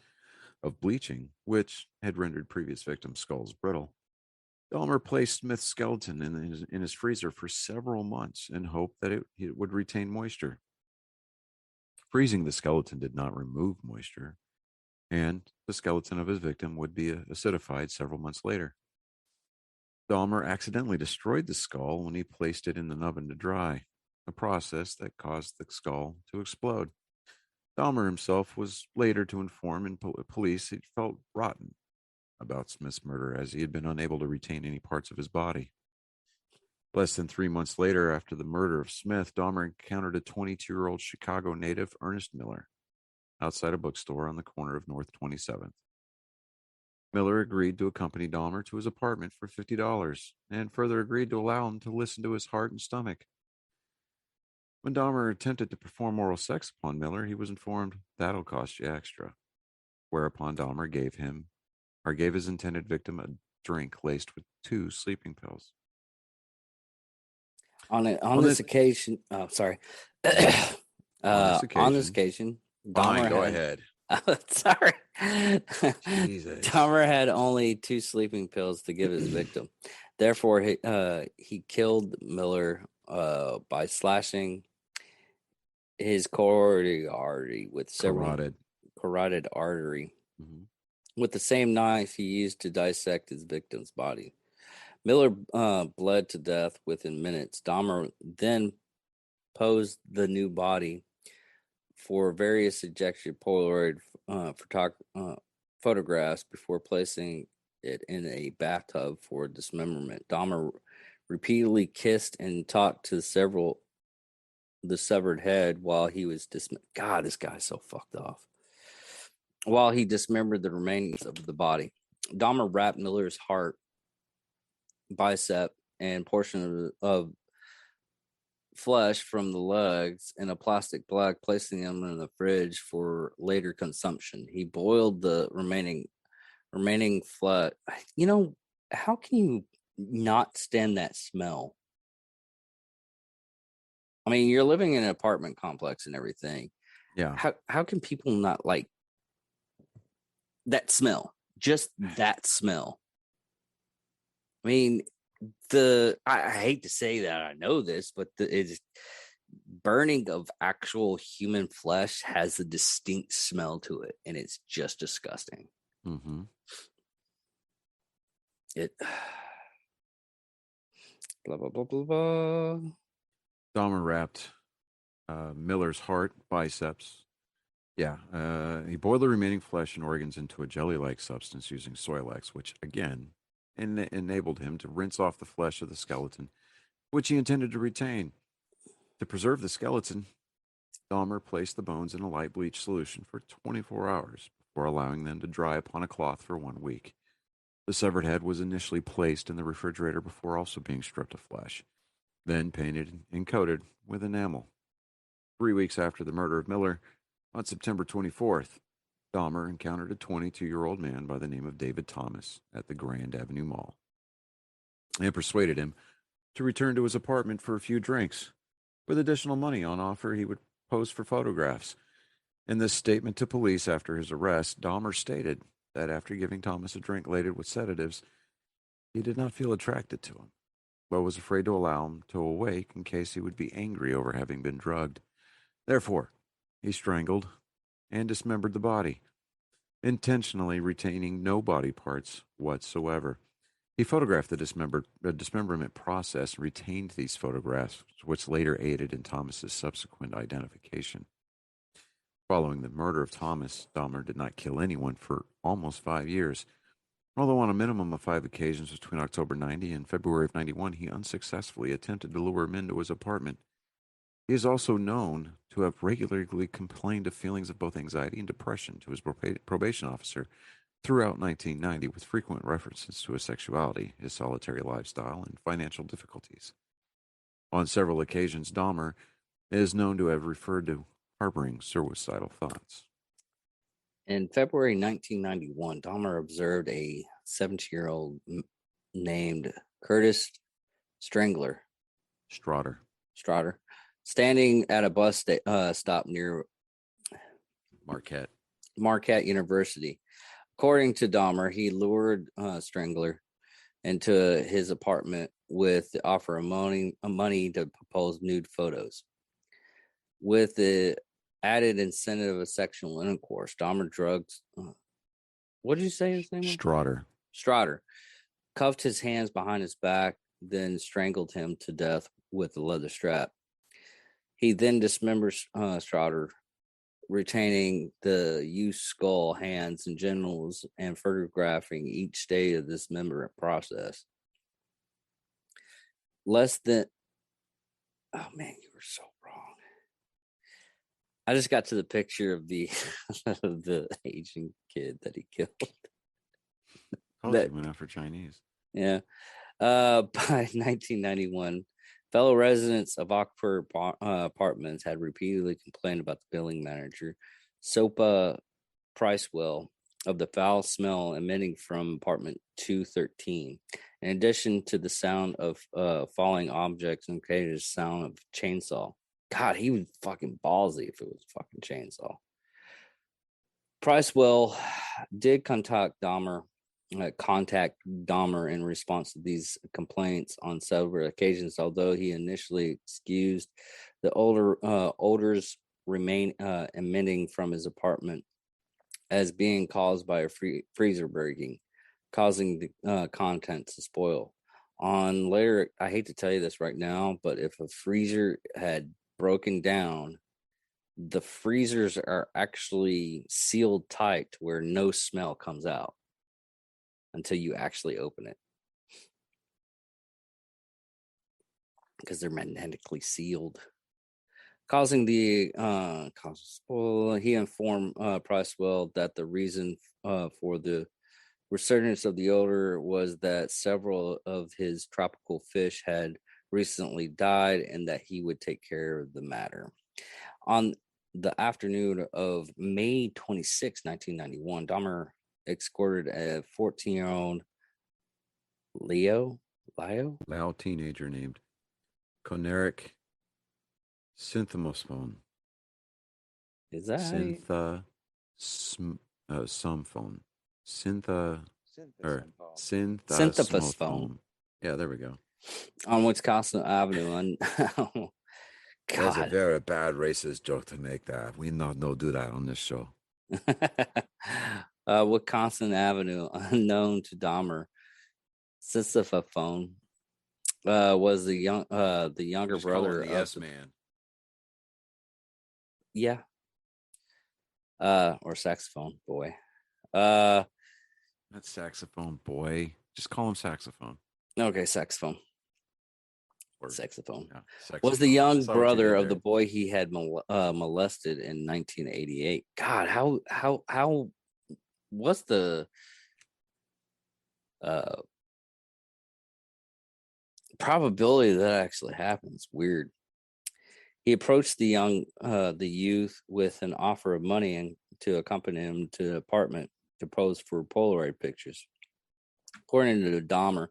of bleaching, which had rendered previous victims' skulls brittle, Dahmer placed Smith's skeleton in his freezer for several months in hope that it would retain moisture. Freezing the skeleton did not remove moisture, and the skeleton of his victim would be acidified several months later. Dahmer accidentally destroyed the skull when he placed it in the oven to dry, a process that caused the skull to explode. Dahmer himself was later to inform police he felt rotten about Smith's murder, as he had been unable to retain any parts of his body. Less than 3 months later, after the murder of Smith, Dahmer encountered a 22-year-old Chicago native, Ernest Miller, outside a bookstore on the corner of North 27th. Miller agreed to accompany Dahmer to his apartment for $50 and further agreed to allow him to listen to his heart and stomach. When Dahmer attempted to perform oral sex upon Miller, he was informed, "That'll cost you extra," whereupon Dahmer gave his intended victim a drink laced with 2 sleeping pills. On On this this- occasion, oh sorry. On this occasion, Fine, Dahmer go had, ahead. sorry. Jesus. Dahmer had only 2 sleeping pills to give his victim. Therefore, he killed Miller by slashing his carotid artery with several carotid artery Mhm. with the same knife he used to dissect his victim's body. Miller bled to death within minutes. Dahmer then posed the new body for various suggested Polaroid photographs before placing it in a bathtub for dismemberment. Dahmer repeatedly kissed and talked to the severed head while he was God, this guy's so fucked off. While he dismembered the remains of the body, Dahmer wrapped Miller's heart, bicep, and portion of flesh from the legs in a plastic bag, placing them in the fridge for later consumption. He boiled the remaining flesh. You know, how can you not stand that smell? I mean, you're living in an apartment complex and everything. Yeah. How can people not like that smell? Just that smell. I mean, I hate to say that I know this, but it's burning of actual human flesh has a distinct smell to it, and it's just disgusting. Mm-hmm. It blah blah blah blah blah. Dahmer wrapped Miller's heart, biceps. Yeah. He boiled the remaining flesh and organs into a jelly-like substance using Soilex, which again enabled him to rinse off the flesh of the skeleton, which he intended to retain. To preserve the skeleton, Dahmer placed the bones in a light bleach solution for 24 hours before allowing them to dry upon a cloth for 1 week. The severed head was initially placed in the refrigerator before also being stripped of flesh, then painted and coated with enamel. 3 weeks after the murder of Miller, on September 24th, Dahmer encountered a 22-year-old man by the name of David Thomas at the Grand Avenue Mall and persuaded him to return to his apartment for a few drinks. With additional money on offer, he would pose for photographs. In this statement to police after his arrest, Dahmer stated that after giving Thomas a drink loaded with sedatives, he did not feel attracted to him, but was afraid to allow him to awake in case he would be angry over having been drugged. Therefore, he strangled and dismembered the body, intentionally retaining no body parts whatsoever. He photographed the dismemberment process and retained these photographs, which later aided in Thomas's subsequent identification. Following the murder of Thomas, Dahmer did not kill anyone for almost 5 years. Although on a minimum of 5 occasions between October 90 and February of 91, he unsuccessfully attempted to lure him into his apartment. He is also known to have regularly complained of feelings of both anxiety and depression to his probation officer throughout 1990, with frequent references to his sexuality, his solitary lifestyle, and financial difficulties. On several occasions, Dahmer is known to have referred to harboring suicidal thoughts. In February 1991, Dahmer observed a 17-year-old named Curtis Strangler Strader standing at a bus stop near Marquette University. According to Dahmer, he lured Strangler into his apartment with the offer of money to propose nude photos. With the added incentive of sexual intercourse, Dahmer drugged. What did you say his name was? Strader cuffed his hands behind his back, then strangled him to death with a leather strap. He then dismembered Strader, retaining the used skull, hands, and genitals, and photographing each stage of this dismemberment process. Oh man, you were so wrong. I just got to the picture of the of the Asian kid that he killed. He went after Chinese. Yeah. By 1991, fellow residents of Oxford apartments had repeatedly complained about the billing manager, Sopa Pricewell, of the foul smell emitting from apartment 213. In addition to the sound of falling objects and created a sound of chainsaw. God, he was fucking ballsy if it was a fucking chainsaw. Pricewell did contact Dahmer in response to these complaints on several occasions, although he initially excused the odors remain emitting from his apartment as being caused by a freezer breaking, causing the contents to spoil. On later, I hate to tell you this right now, but if a freezer had broken down, the freezers are actually sealed tight to where no smell comes out until you actually open it, because they're magnetically sealed, causing the spoil. He informed Pricewell that the reason for the resurgence of the odor was that several of his tropical fish had recently died and that he would take care of the matter. On the afternoon of May 26, 1991, Dahmer escorted a 14-year-old Lao teenager named Coneric Synthemosphone. Is that Synthasomphone. Synthesmophone? Yeah, there we go. On Wisconsin Avenue. And That's a God, very bad racist joke to make that. We not do that on this show. Wisconsin Avenue, unknown to Dahmer. Sociophs was the younger Just call him brother the of Yes Man. Yeah. Or saxophone boy. Not saxophone boy. Just call him saxophone. Okay, saxophone. Or, saxophone. Yeah, saxophone. Was the young brother of the boy he had molested in 1988. God, how what's the probability that actually happens? Weird. He approached the youth with an offer of money and to accompany him to the apartment to pose for Polaroid pictures. According to Dahmer,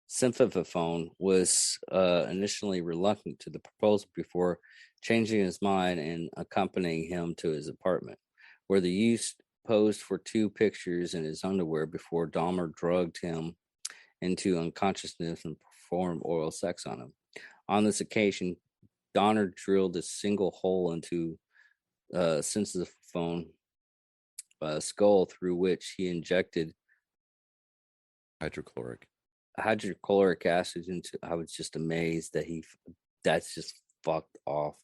Symphophone was initially reluctant to the proposal before changing his mind and accompanying him to his apartment, where the youth posed for 2 pictures in his underwear before Dahmer drugged him into unconsciousness and performed oral sex on him. On this occasion, Dahmer drilled a single hole into Symphophone skull through which he injected hydrochloric acid into. I was just amazed that that's just fucked off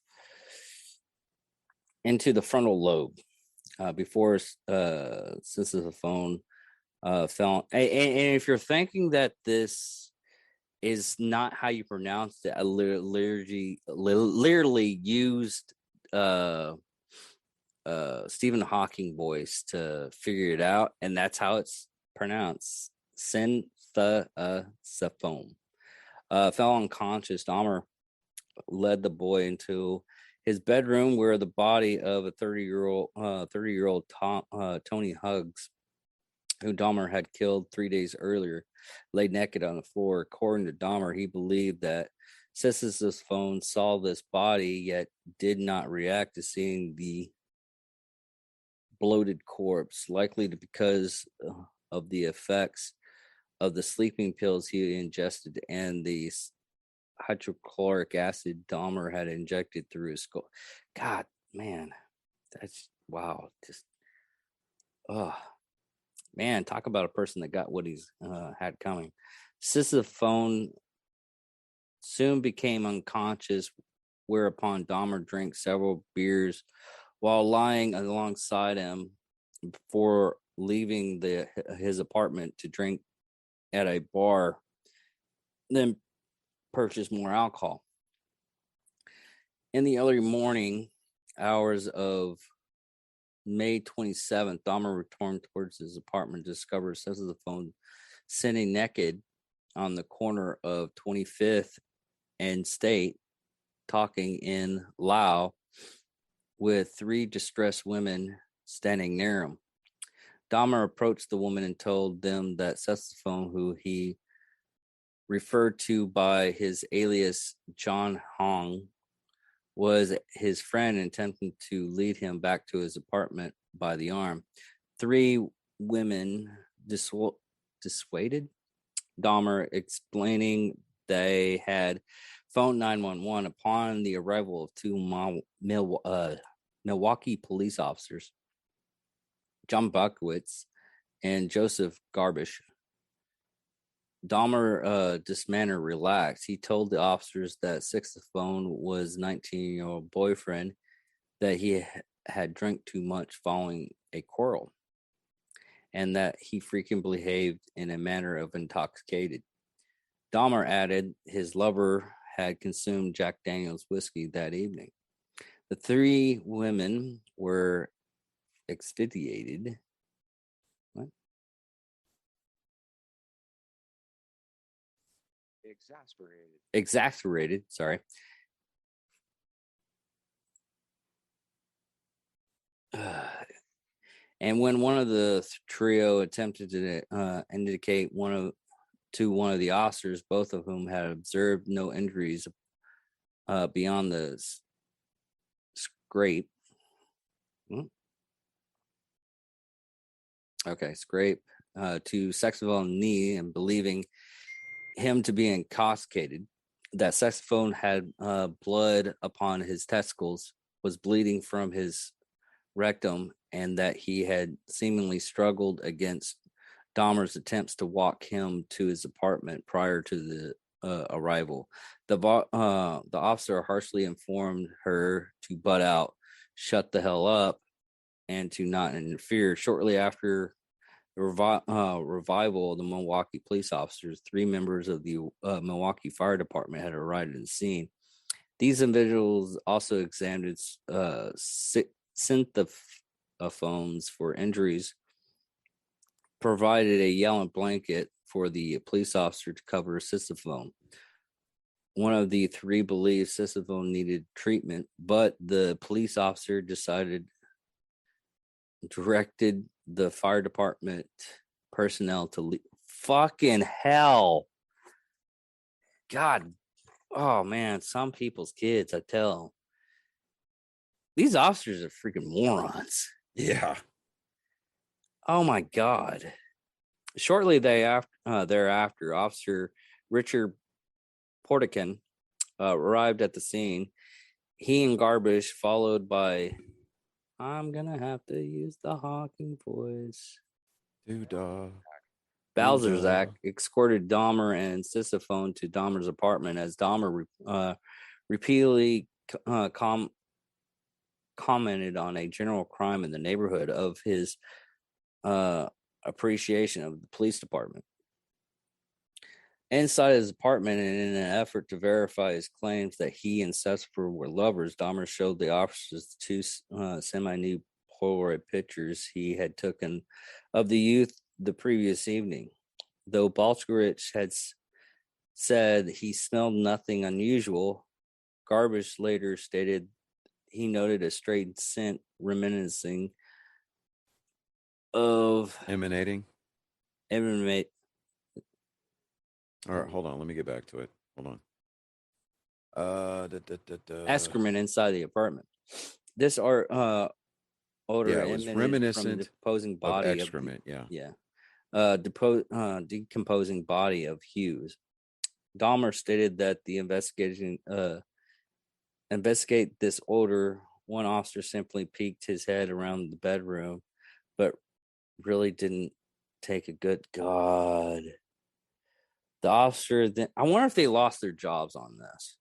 into the frontal lobe before Symphophone fell. And if you're thinking that this is not how you pronounce it, I literally used Stephen Hawking voice to figure it out, and that's how it's pronounced. Synthesmophone. Fell unconscious. Dahmer led the boy into his bedroom, where the body of a 30-year-old Tony Huggs, who Dahmer had killed 3 days earlier, lay naked on the floor. According to Dahmer, he believed that Symphophone saw this body, yet did not react to seeing the bloated corpse, likely because of the effects of the sleeping pills he ingested and the hydrochloric acid Dahmer had injected through his skull. God, man, that's wow. Just, man, talk about a person that got what he's had coming. Symphophone soon became unconscious, whereupon Dahmer drank several beers while lying alongside him before leaving his apartment to drink at a bar, then purchase more alcohol. In the early morning hours of May 27th, Dahmer returned towards his apartment, discovered Symphophone sitting naked on the corner of 25th and State, talking in Lao with 3 distressed women standing near him. Dahmer approached the woman and told them that Sociophs, who he referred to by his alias John Hong, was his friend, attempting to lead him back to his apartment by the arm. 3 women dissuaded Dahmer, explaining they had phoned 911 upon the arrival of 2 Milwaukee police officers, John Buckowitz and Joseph Garbish. Dahmer dismanner relaxed. He told the officers that Sociophs was 19-year-old boyfriend, that he had drank too much following a quarrel, and that he frequently behaved in a manner of intoxicated. Dahmer added his lover had consumed Jack Daniel's whiskey that evening. The 3 women were exfoliated. What? Exasperated, sorry. And when one of the trio attempted to indicate to one of the officers, both of whom had observed no injuries beyond the scrape. Scrape to Sociophs' knee, and believing him to be intoxicated, that Sociophs had blood upon his testicles, was bleeding from his rectum, and that he had seemingly struggled against Dahmer's attempts to walk him to his apartment prior to the arrival. The officer harshly informed her to butt out, shut the hell up, and to not interfere. Shortly after the revival of the Milwaukee police officers, 3 members of the Milwaukee Fire Department had arrived at the scene. These individuals also examined synthophones for injuries, provided a yellow blanket for the police officer to cover Sociophs. One of the 3 believed Sociophs needed treatment, but the police officer directed the fire department personnel to leave. Fucking hell. God. Oh, man. Some people's kids, I tell. These officers are freaking morons. Yeah. Oh, my God. Shortly thereafter, Officer Richard Portican arrived at the scene. He and Garbish, followed by, I'm going to have to use the Hawking voice, Balzerzak, escorted Dahmer and Sociophs to Dahmer's apartment, as Dahmer repeatedly commented on a general crime in the neighborhood of his appreciation of the police department. Inside his apartment, and in an effort to verify his claims that he and Sociophs were lovers, Dahmer showed the officers 2 semi-nude Polaroid pictures he had taken of the youth the previous evening. Though Balchowicz had said he smelled nothing unusual, Garbish later stated he noted a strange scent reminiscing of Emanating. emanate. All right, hold on. Let me get back to it. Hold on. Excrement inside the apartment. This odor it was emanated reminiscent from the decomposing body of excrement. decomposing body of Hughes. Dahmer stated that the investigate this odor. One officer simply peeked his head around the bedroom, but really didn't take a good God. The officer then, I wonder if they lost their jobs on this.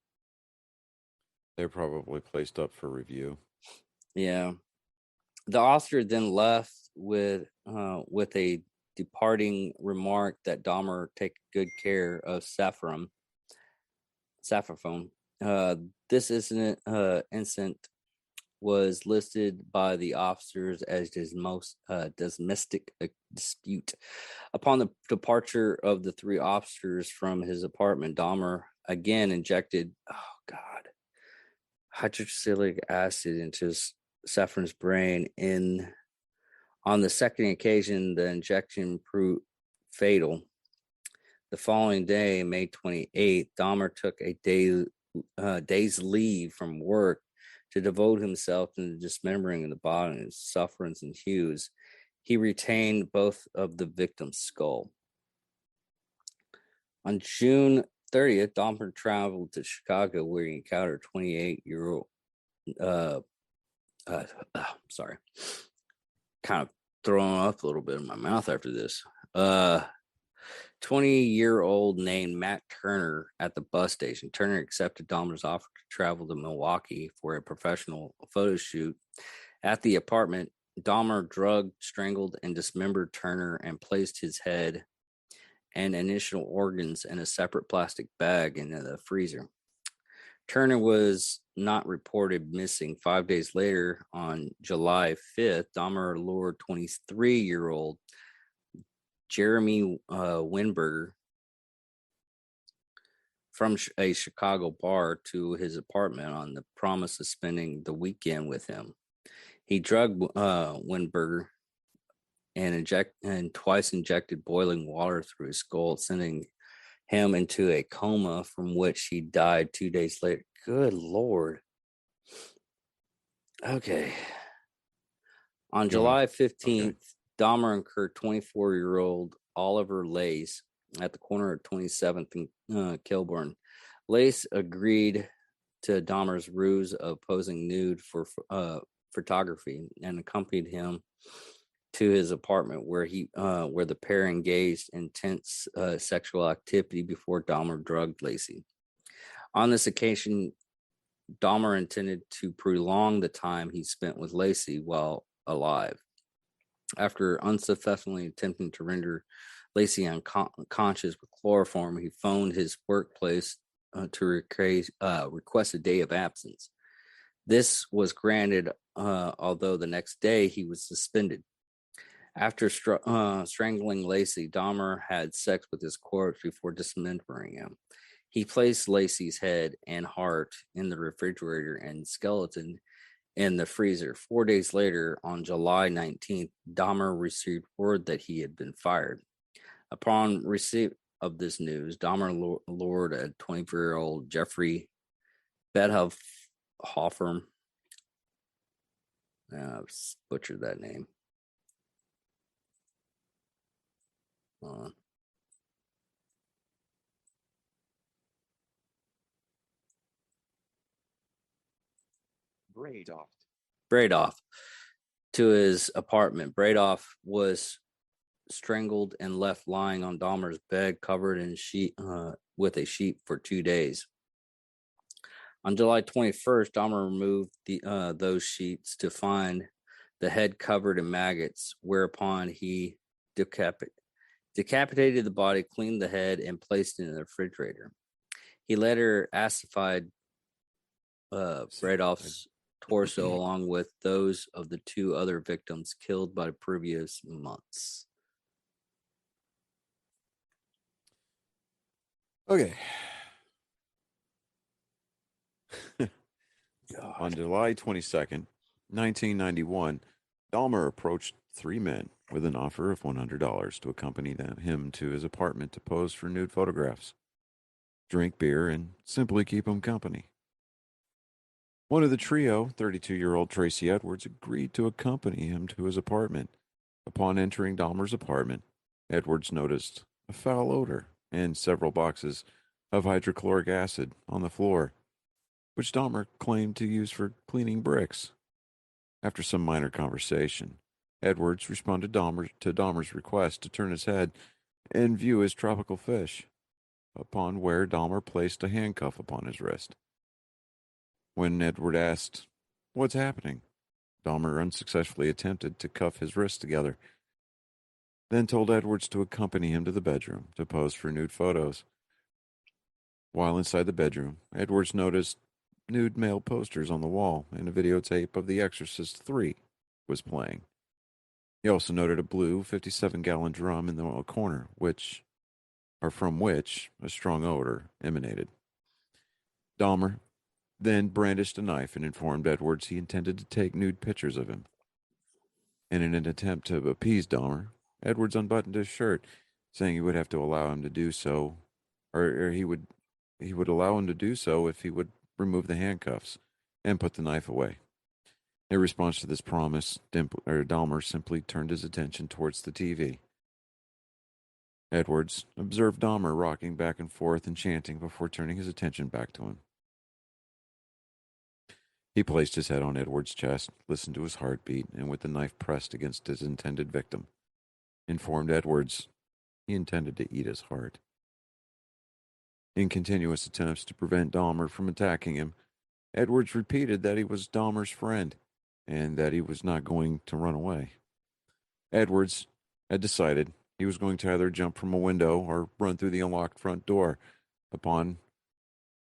They're probably placed up for review. Yeah. The officer then left with a departing remark that Dahmer take good care of Sociophs. This incident was listed by the officers as his most domestic dispute. Upon the departure of the 3 officers from his apartment, Dahmer again injected, hydroxylic acid into Sociophs' brain in On the second occasion, the injection proved fatal. The following day, May 28th, Dahmer took a day's leave from work to devote himself to the dismembering of the bodies, sufferings, and hues. He retained both of the victims' skull. On June 30th, Dahmer traveled to Chicago, where he encountered 28-year-old. Sorry, kind of throwing up a little bit in my mouth after this. 20-year-old named Matt Turner at the bus station. Turner accepted Dahmer's offer to travel to Milwaukee for a professional photo shoot. At the apartment, Dahmer drugged, strangled, and dismembered Turner and placed his head and initial organs in a separate plastic bag in the freezer. Turner was not reported missing. 5 days later, on July 5th, Dahmer lured 23-year-old Jeremy Winberger from a Chicago bar to his apartment on the promise of spending the weekend with him. He drugged Winberger and twice injected boiling water through his skull, sending him into a coma from which he died 2 days later. Good Lord. Okay. On July 15th, Dahmer incurred 24-year-old Oliver Lace at the corner of 27th and Kilburn. Lace agreed to Dahmer's ruse of posing nude for photography and accompanied him to his apartment, where the pair engaged in intense sexual activity before Dahmer drugged Lacey. On this occasion, Dahmer intended to prolong the time he spent with Lacey while alive. After unsuccessfully attempting to render Lacey unconscious with chloroform, he phoned his workplace to request a day of absence. This was granted, although the next day he was suspended. After strangling Lacey, Dahmer had sex with his corpse before dismembering him. He placed Lacey's head and heart in the refrigerator and skeleton in the freezer. 4 days later, on July 19th, Dahmer received word that he had been fired. Upon receipt of this news, Dahmer lured a 24-year-old Jeffrey Bedhofer. I butchered that name. Bradoff to his apartment. Bradoff was strangled and left lying on Dahmer's bed, covered in with a sheet for 2 days. On July 21st, Dahmer removed those sheets to find the head covered in maggots, whereupon he decapitated the body, cleaned the head, and placed it in the refrigerator. He later acidified Bradoff's torso along with those of the 2 other victims killed by the previous months. Okay. On July 22nd, 1991, Dahmer approached 3 men with an offer of $100 to accompany him to his apartment to pose for nude photographs, drink beer, and simply keep him company. One of the trio, 32-year-old Tracy Edwards, agreed to accompany him to his apartment. Upon entering Dahmer's apartment, Edwards noticed a foul odor and several boxes of hydrochloric acid on the floor, which Dahmer claimed to use for cleaning bricks. After some minor conversation, Edwards responded to Dahmer's request to turn his head and view his tropical fish, upon where Dahmer placed a handcuff upon his wrist. When Edward asked, "What's happening?" Dahmer unsuccessfully attempted to cuff his wrists together, then told Edwards to accompany him to the bedroom to pose for nude photos. While inside the bedroom, Edwards noticed nude male posters on the wall, and a videotape of The Exorcist 3 was playing. He also noted a blue 57-gallon drum in the corner, from which a strong odor emanated. Dahmer then brandished a knife and informed Edwards he intended to take nude pictures of him. In an attempt to appease Dahmer, Edwards unbuttoned his shirt, saying he would have to allow him to do so, or he would allow him to do so if he would remove the handcuffs and put the knife away. In response to this promise, Dahmer simply turned his attention towards the TV. Edwards observed Dahmer rocking back and forth and chanting before turning his attention back to him. He placed his head on Edwards' chest, listened to his heartbeat, and with the knife pressed against his intended victim, informed Edwards he intended to eat his heart. In continuous attempts to prevent Dahmer from attacking him, Edwards repeated that he was Dahmer's friend and that he was not going to run away. Edwards had decided he was going to either jump from a window or run through the unlocked front door upon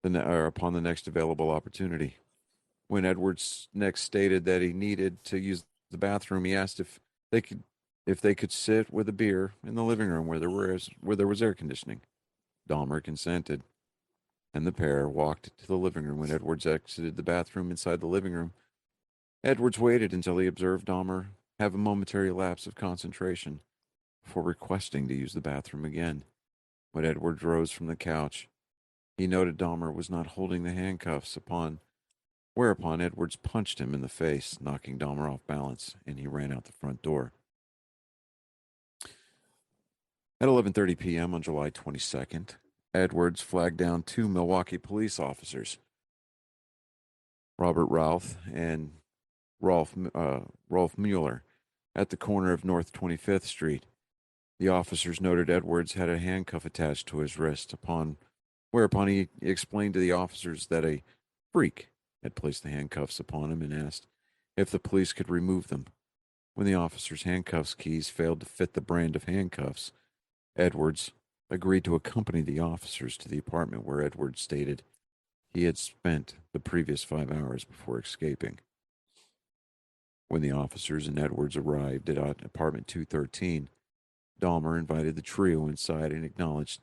the next available opportunity. When Edwards next stated that he needed to use the bathroom, he asked if they could sit with a beer in the living room where there was air conditioning. Dahmer consented, and the pair walked to the living room. When Edwards exited the bathroom inside the living room, Edwards waited until he observed Dahmer have a momentary lapse of concentration before requesting to use the bathroom again. When Edwards rose from the couch, he noted Dahmer was not holding the handcuffs, whereupon Edwards punched him in the face, knocking Dahmer off balance, and he ran out the front door. At 11:30 p.m. on July 22nd, Edwards flagged down two Milwaukee police officers, Robert Routh and Rolf Mueller, at the corner of North 25th Street. The officers noted Edwards had a handcuff attached to his wrist, whereupon he explained to the officers that a freak had placed the handcuffs upon him and asked if the police could remove them. When the officers' handcuffs keys failed to fit the brand of handcuffs, Edwards agreed to accompany the officers to the apartment where Edwards stated he had spent the previous 5 hours before escaping. When the officers and Edwards arrived at apartment 213, Dahmer invited the trio inside and acknowledged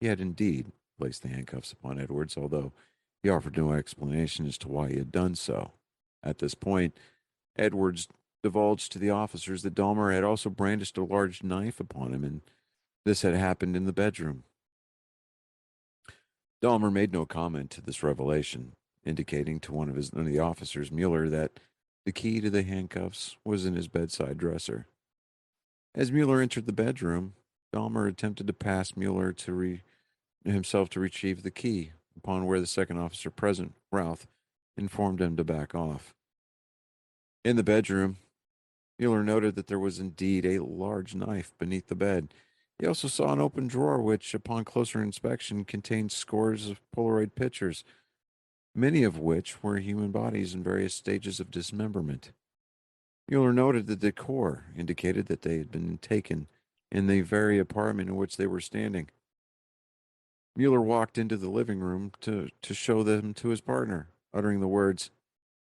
he had indeed placed the handcuffs upon Edwards, although he offered no explanation as to why he had done so. At this point, Edwards divulged to the officers that Dahmer had also brandished a large knife upon him, and this had happened in the bedroom. Dahmer made no comment to this revelation, indicating to one of the officers, Mueller, that the key to the handcuffs was in his bedside dresser. As Mueller entered the bedroom, Dahmer attempted to pass Mueller himself to retrieve the key, upon where the second officer present, Routh, informed him to back off. In the bedroom, Mueller noted that there was indeed a large knife beneath the bed. He also saw an open drawer which, upon closer inspection, contained scores of Polaroid pictures, many of which were human bodies in various stages of dismemberment. Mueller noted the decor indicated that they had been taken in the very apartment in which they were standing. Mueller walked into the living room to show them to his partner, uttering the words,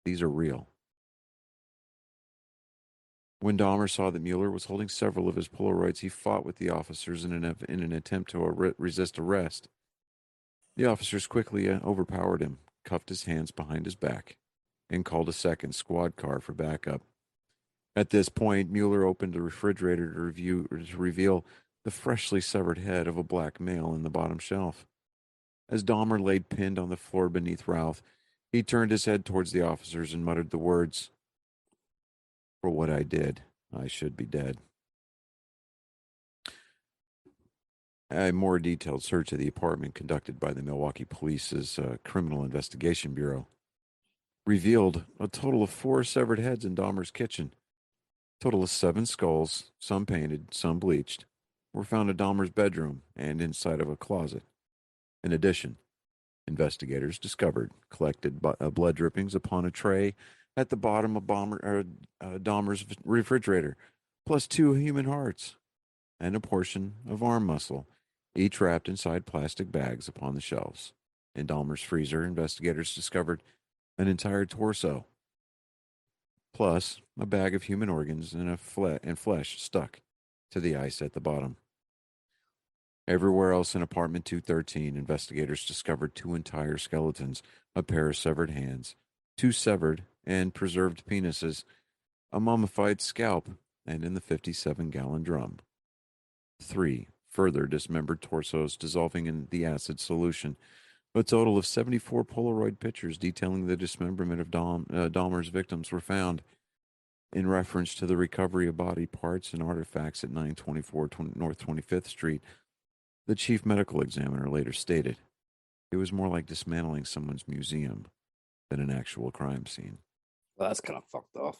"These are real." When Dahmer saw that Mueller was holding several of his Polaroids, he fought with the officers in an attempt to resist arrest. The officers quickly overpowered him, cuffed his hands behind his back, and called a second squad car for backup. At this point, Mueller opened the refrigerator to reveal the freshly severed head of a black male in the bottom shelf. As Dahmer laid pinned on the floor beneath Routh, he turned his head towards the officers and muttered the words, "For what I did, I should be dead." A more detailed search of the apartment conducted by the Milwaukee Police's Criminal Investigation Bureau revealed a total of 4 severed heads in Dahmer's kitchen. A total of 7 skulls, some painted, some bleached, were found in Dahmer's bedroom and inside of a closet. In addition, investigators discovered collected blood drippings upon a tray at the bottom of Dahmer's refrigerator, plus 2 human hearts and a portion of arm muscle, each wrapped inside plastic bags upon the shelves. In Dahmer's freezer, investigators discovered an entire torso, plus a bag of human organs and flesh stuck to the ice at the bottom. Everywhere else in apartment 213, investigators discovered 2 entire skeletons, a pair of severed hands, 2 severed and preserved penises, a mummified scalp, and in the 57-gallon drum. 3 further dismembered torsos dissolving in the acid solution. A total of 74 Polaroid pictures detailing the dismemberment of Dahmer's victims were found. In reference to the recovery of body parts and artifacts at 924 North 25th Street, the chief medical examiner later stated, it was more like dismantling someone's museum than an actual crime scene. Well, that's kind of fucked off.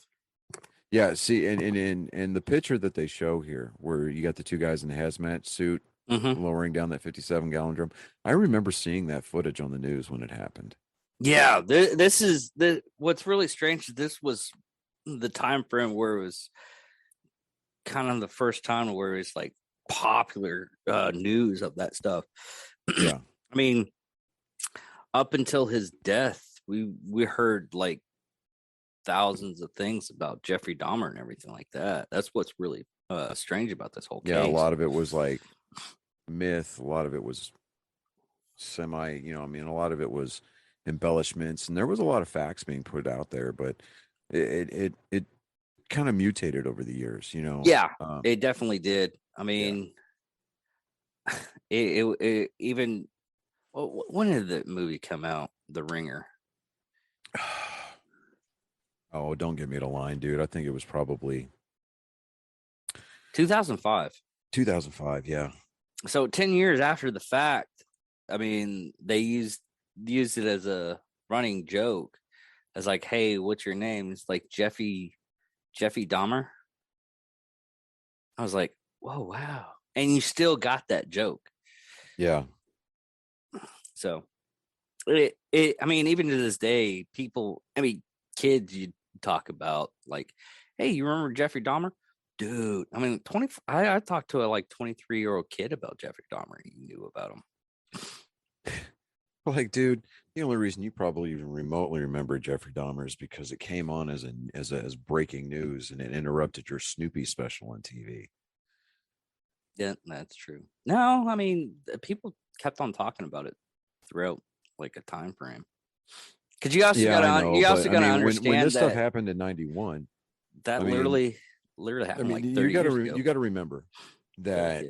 Yeah, see, and the picture that they show here, where you got the two guys in the hazmat suit lowering down that 57-gallon drum, I remember seeing that footage on the news when it happened. Yeah, this is what's really strange. This was the time frame where it was kind of the first time where it's like popular news of that stuff. Yeah. I mean, up until his death, we heard like thousands of things about Jeffrey Dahmer and everything like that. That's what's really strange about this whole case. Yeah, a lot of it was like myth. A lot of it was a lot of it was embellishments, and there was a lot of facts being put out there, but it kind of mutated over the years, Yeah, it definitely did. I mean, it even when did the movie come out? The Ringer. Oh, don't get me to line, dude. I think it was probably 2005. 2005, yeah. So 10 years after the fact, I mean, they used it as a running joke, as like, hey, what's your name? It's like Jeffy Dahmer. I was like, whoa, wow. And you still got that joke. Yeah. So I mean, even to this day, kids you talk about like, hey, you remember Jeffrey Dahmer? Dude, I mean, I talked to a like 23-year-old kid about Jeffrey Dahmer. He knew about him. Like, dude, the only reason you probably even remotely remember Jeffrey Dahmer is because it came on as breaking news and it interrupted your Snoopy special on TV. Yeah, that's true. No, I mean, people kept on talking about it throughout like a time frame. Because you also got to understand when this that stuff happened in 91. That literally happened like 30 years ago. You got to remember that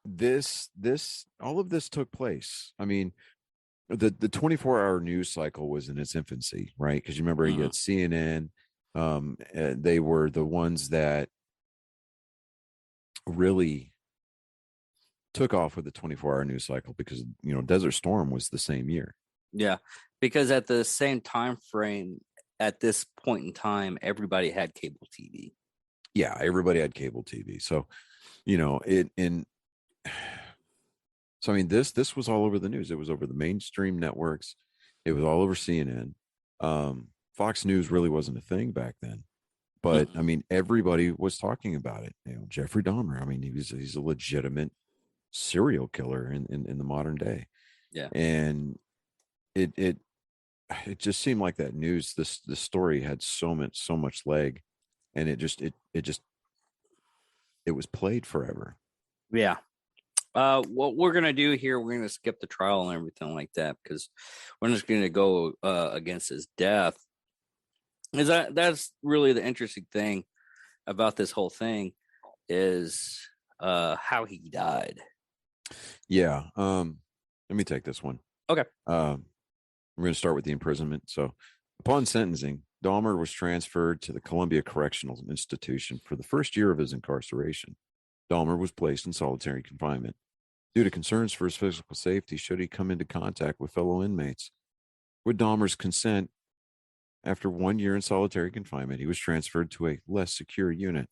this all of this took place. I mean, the 24-hour news cycle was in its infancy, right? Because you remember you had CNN. They were the ones that really took off with the 24-hour news cycle because Desert Storm was the same year. Yeah, because at the same time frame, at this point in time, everybody had cable TV. Yeah, everybody had cable TV. So, so I mean, this was all over the news. It was over the mainstream networks. It was all over CNN. Fox News really wasn't a thing back then, but I mean, everybody was talking about it. Jeffrey Dahmer. I mean, he's a legitimate serial killer in the modern day. Yeah, and it just seemed like that news. This story had so much leg, and it was played forever. Yeah. What we're gonna do here, we're gonna skip the trial and everything like that because we're just gonna go against his death. Is that's really the interesting thing about this whole thing is how he died. Yeah. Let me take this one. Okay. We're going to start with the imprisonment. So, upon sentencing, Dahmer was transferred to the Columbia Correctional Institution for the first year of his incarceration. Dahmer was placed in solitary confinement due to concerns for his physical safety should he come into contact with fellow inmates. With Dahmer's consent, after 1 year in solitary confinement, he was transferred to a less secure unit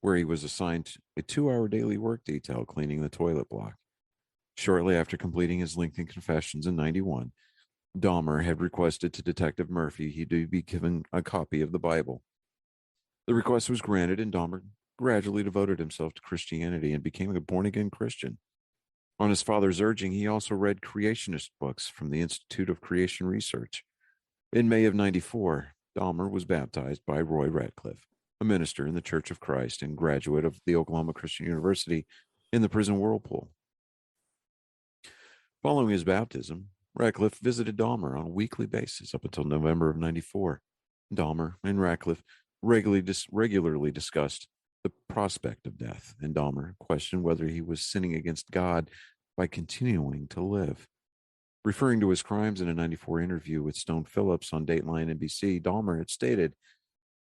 where he was assigned a 2-hour daily work detail cleaning the toilet block. Shortly after completing his lengthy confessions in 91, Dahmer had requested to Detective Murphy he be given a copy of the Bible. The request was granted, and Dahmer gradually devoted himself to Christianity and became a born-again Christian. On his father's urging, he also read creationist books from the Institute of Creation Research. In May of 94, Dahmer was baptized by Roy Ratcliffe, a minister in the Church of Christ and graduate of the Oklahoma Christian University, in the prison whirlpool. Following his baptism, Ratcliffe visited Dahmer on a weekly basis up until November of 94. Dahmer and Ratcliffe regularly discussed the prospect of death, and Dahmer questioned whether he was sinning against God by continuing to live. Referring to his crimes in a 94 interview with Stone Phillips on Dateline NBC, Dahmer had stated,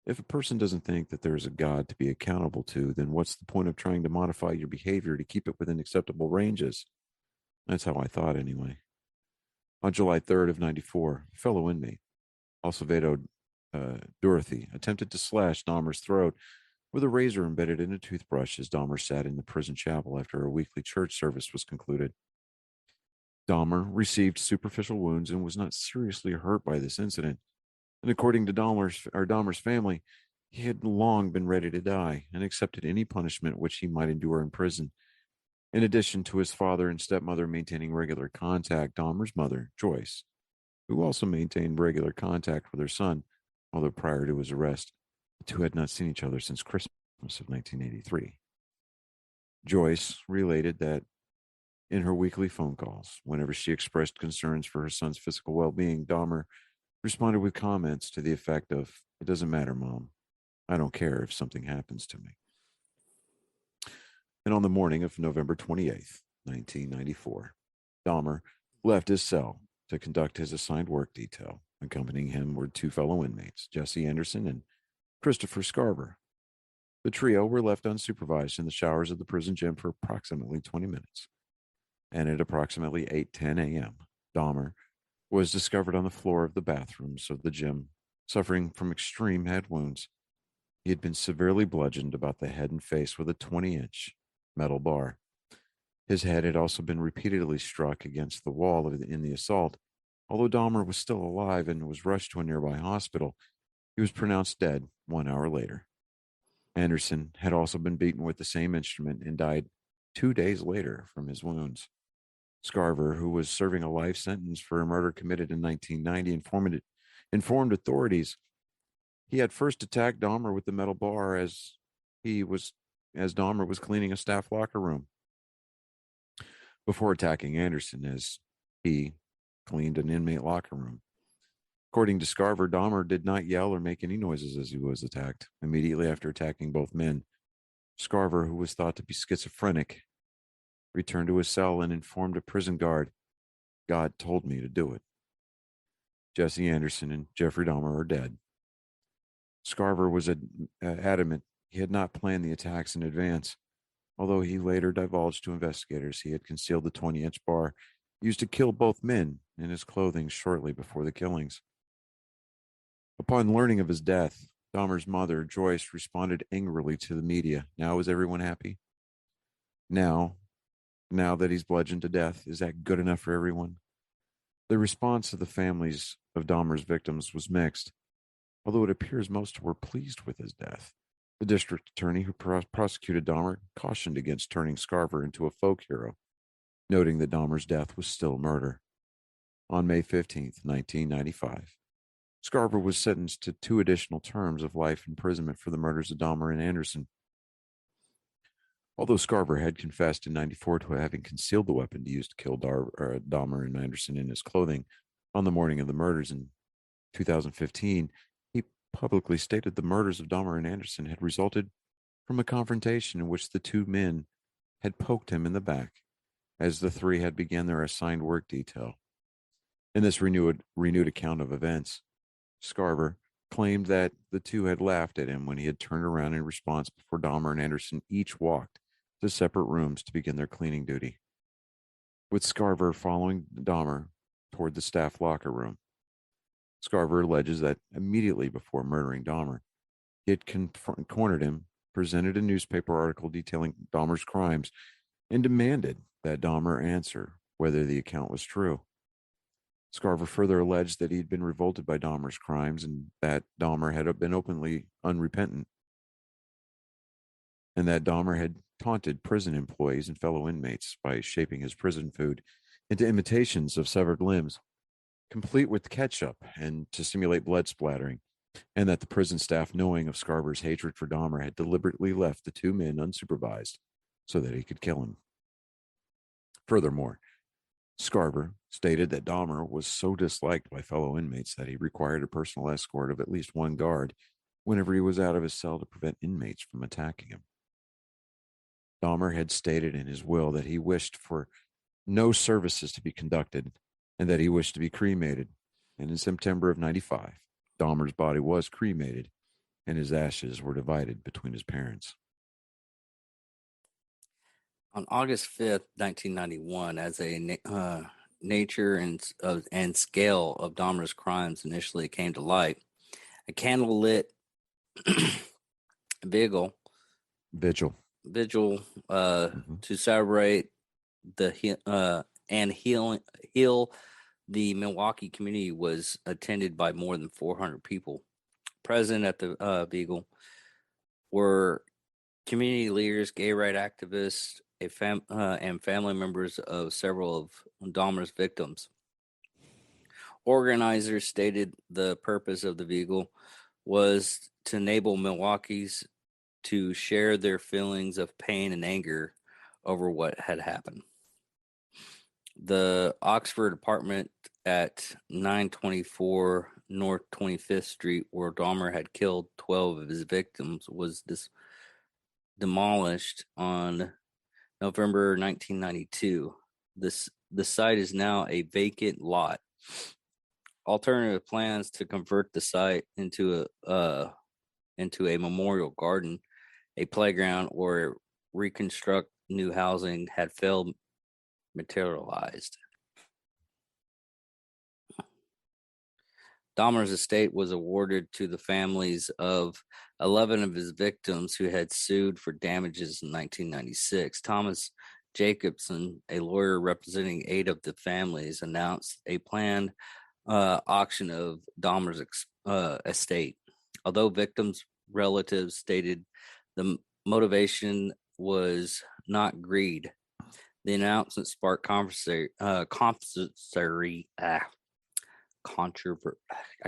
"If a person doesn't think that there is a God to be accountable to, then what's the point of trying to modify your behavior to keep it within acceptable ranges?" That's how I thought, anyway. On July 3rd of 94, a fellow inmate, Acevedo Dorothy, attempted to slash Dahmer's throat with a razor embedded in a toothbrush as Dahmer sat in the prison chapel after a weekly church service was concluded. Dahmer received superficial wounds and was not seriously hurt by this incident. And according to Dahmer's family, he had long been ready to die and accepted any punishment which he might endure in prison. In addition to his father and stepmother maintaining regular contact, Dahmer's mother, Joyce, who also maintained regular contact with her son, although prior to his arrest, the two had not seen each other since Christmas of 1983. Joyce related that in her weekly phone calls, whenever she expressed concerns for her son's physical well-being, Dahmer responded with comments to the effect of, "It doesn't matter, Mom. I don't care if something happens to me." And on the morning of November 28th, 1994, Dahmer left his cell to conduct his assigned work detail. Accompanying him were two fellow inmates, Jesse Anderson and Christopher Scarver. The trio were left unsupervised in the showers of the prison gym for approximately 20 minutes. And at approximately 8:10 a.m., Dahmer was discovered on the floor of the bathrooms of the gym, suffering from extreme head wounds. He had been severely bludgeoned about the head and face with a 20-inch metal bar. His head had also been repeatedly struck against the wall in the assault. Although Dahmer was still alive and was rushed to a nearby hospital, he was pronounced dead 1 hour later. Anderson had also been beaten with the same instrument and died 2 days later from his wounds. Scarver, who was serving a life sentence for a murder committed in 1990, informed authorities he had first attacked Dahmer with the metal bar as Dahmer was cleaning a staff locker room, before attacking Anderson as he cleaned an inmate locker room. According to Scarver, Dahmer did not yell or make any noises as he was attacked. Immediately after attacking both men, Scarver, who was thought to be schizophrenic, returned to his cell and informed a prison guard, "God told me to do it." Jesse Anderson and Jeffrey Dahmer are dead. Scarver was adamant he had not planned the attacks in advance, although he later divulged to investigators he had concealed the 20-inch bar used to kill both men in his clothing shortly before the killings. Upon learning of his death, Dahmer's mother, Joyce, responded angrily to the media. "Now is everyone happy? Now that he's bludgeoned to death, is that good enough for everyone?" The response of the families of Dahmer's victims was mixed, although it appears most were pleased with his death. The district attorney who prosecuted Dahmer cautioned against turning Scarver into a folk hero, noting that Dahmer's death was still murder. On May 15th, 1995, Scarver was sentenced to 2 additional terms of life imprisonment for the murders of Dahmer and Anderson. Although Scarver had confessed in 94 to having concealed the weapon used to kill Dahmer and Anderson in his clothing on the morning of the murders in 2015, he publicly stated the murders of Dahmer and Anderson had resulted from a confrontation in which the two men had poked him in the back as the three had begun their assigned work detail. In this renewed account of events, Scarver claimed that the two had laughed at him when he had turned around in response before Dahmer and Anderson each walked to separate rooms to begin their cleaning duty, with Scarver following Dahmer toward the staff locker room. Scarver alleges that immediately before murdering Dahmer, he had cornered him, presented a newspaper article detailing Dahmer's crimes, and demanded that Dahmer answer whether the account was true. Scarver further alleged that he had been revolted by Dahmer's crimes and that Dahmer had been openly unrepentant, and that Dahmer had taunted prison employees and fellow inmates by shaping his prison food into imitations of severed limbs, complete with ketchup and to simulate blood splattering, and that the prison staff, knowing of Scarver's hatred for Dahmer, had deliberately left the two men unsupervised so that he could kill him. Furthermore, Scarver stated that Dahmer was so disliked by fellow inmates that he required a personal escort of at least one guard whenever he was out of his cell to prevent inmates from attacking him. Dahmer had stated in his will that he wished for no services to be conducted and that he wished to be cremated. And in September of 95, Dahmer's body was cremated and his ashes were divided between his parents. On August 5th, 1991, as a nature and scale of Dahmer's crimes initially came to light, a candlelit vigil to celebrate and heal the Milwaukee community was attended by more than 400 people. Present at the vigil were community leaders, gay rights activists, and family members of several of Dahmer's victims. Organizers stated the purpose of the vigil was to enable Milwaukee's to share their feelings of pain and anger over what had happened. The Oxford apartment at 924 North 25th Street, where Dahmer had killed 12 of his victims, was demolished on November 1992. The site is now a vacant lot. Alternative plans to convert the site into a memorial garden, a playground, or reconstruct new housing had failed materialized. Dahmer's estate was awarded to the families of 11 of his victims who had sued for damages in 1996. Thomas Jacobson, a lawyer representing 8 of the families, announced a planned auction of Dahmer's estate. Although victims' relatives stated the motivation was not greed, the announcement sparked controversy. I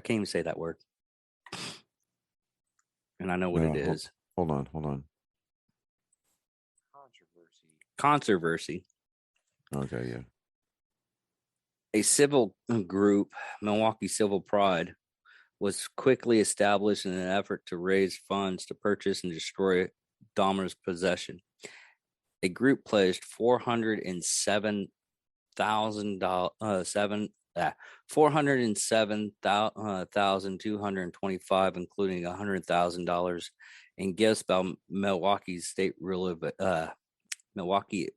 can't even say that word, and I know what it is. Hold on. Controversy. Okay, yeah. A civil group, Milwaukee Civil Pride, was quickly established in an effort to raise funds to purchase and destroy Dahmer's possession. A group pledged $407,225, including $100,000 in gifts by Milwaukee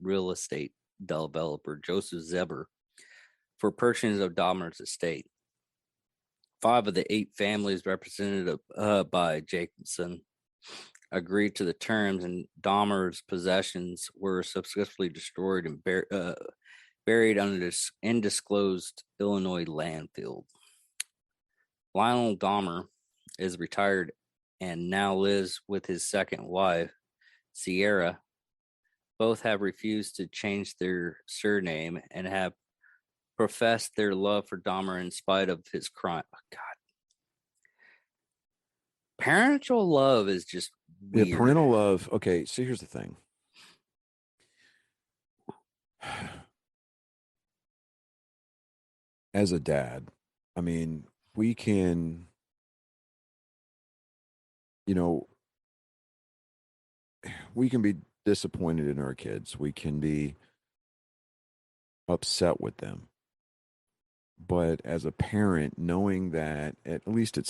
real estate developer Joseph Zeber for purchase of Dahmer's estate. 5 of the 8 families represented by Jacobson agreed to the terms, and Dahmer's possessions were subsequently destroyed and buried under this undisclosed Illinois landfill. Lionel Dahmer is retired and now lives with his second wife, Sierra. Both have refused to change their surname and have professed their love for Dahmer in spite of his crime. Oh, God. Parental love is just weird. Yeah, parental love. Okay, so here's the thing. As a dad, I mean, we can, we can be disappointed in our kids. We can be upset with them. But as a parent, knowing that at least in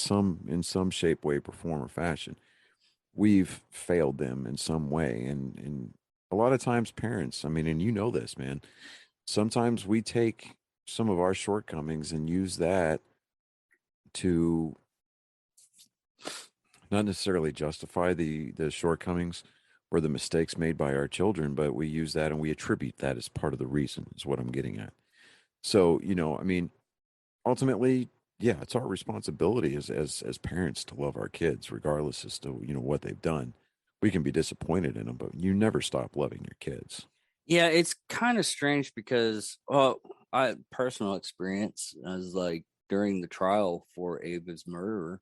some shape, way, form, or fashion, we've failed them in some way. And a lot of times parents, I mean, and you know this, man, sometimes we take some of our shortcomings and use that to not necessarily justify the shortcomings or the mistakes made by our children, but we use that and we attribute that as part of the reason, is what I'm getting at. So, I mean, ultimately, yeah, it's our responsibility as parents to love our kids, regardless as to, what they've done. We can be disappointed in them, but you never stop loving your kids. Yeah, it's kind of strange because, I personal experience as like during the trial for Ava's murder,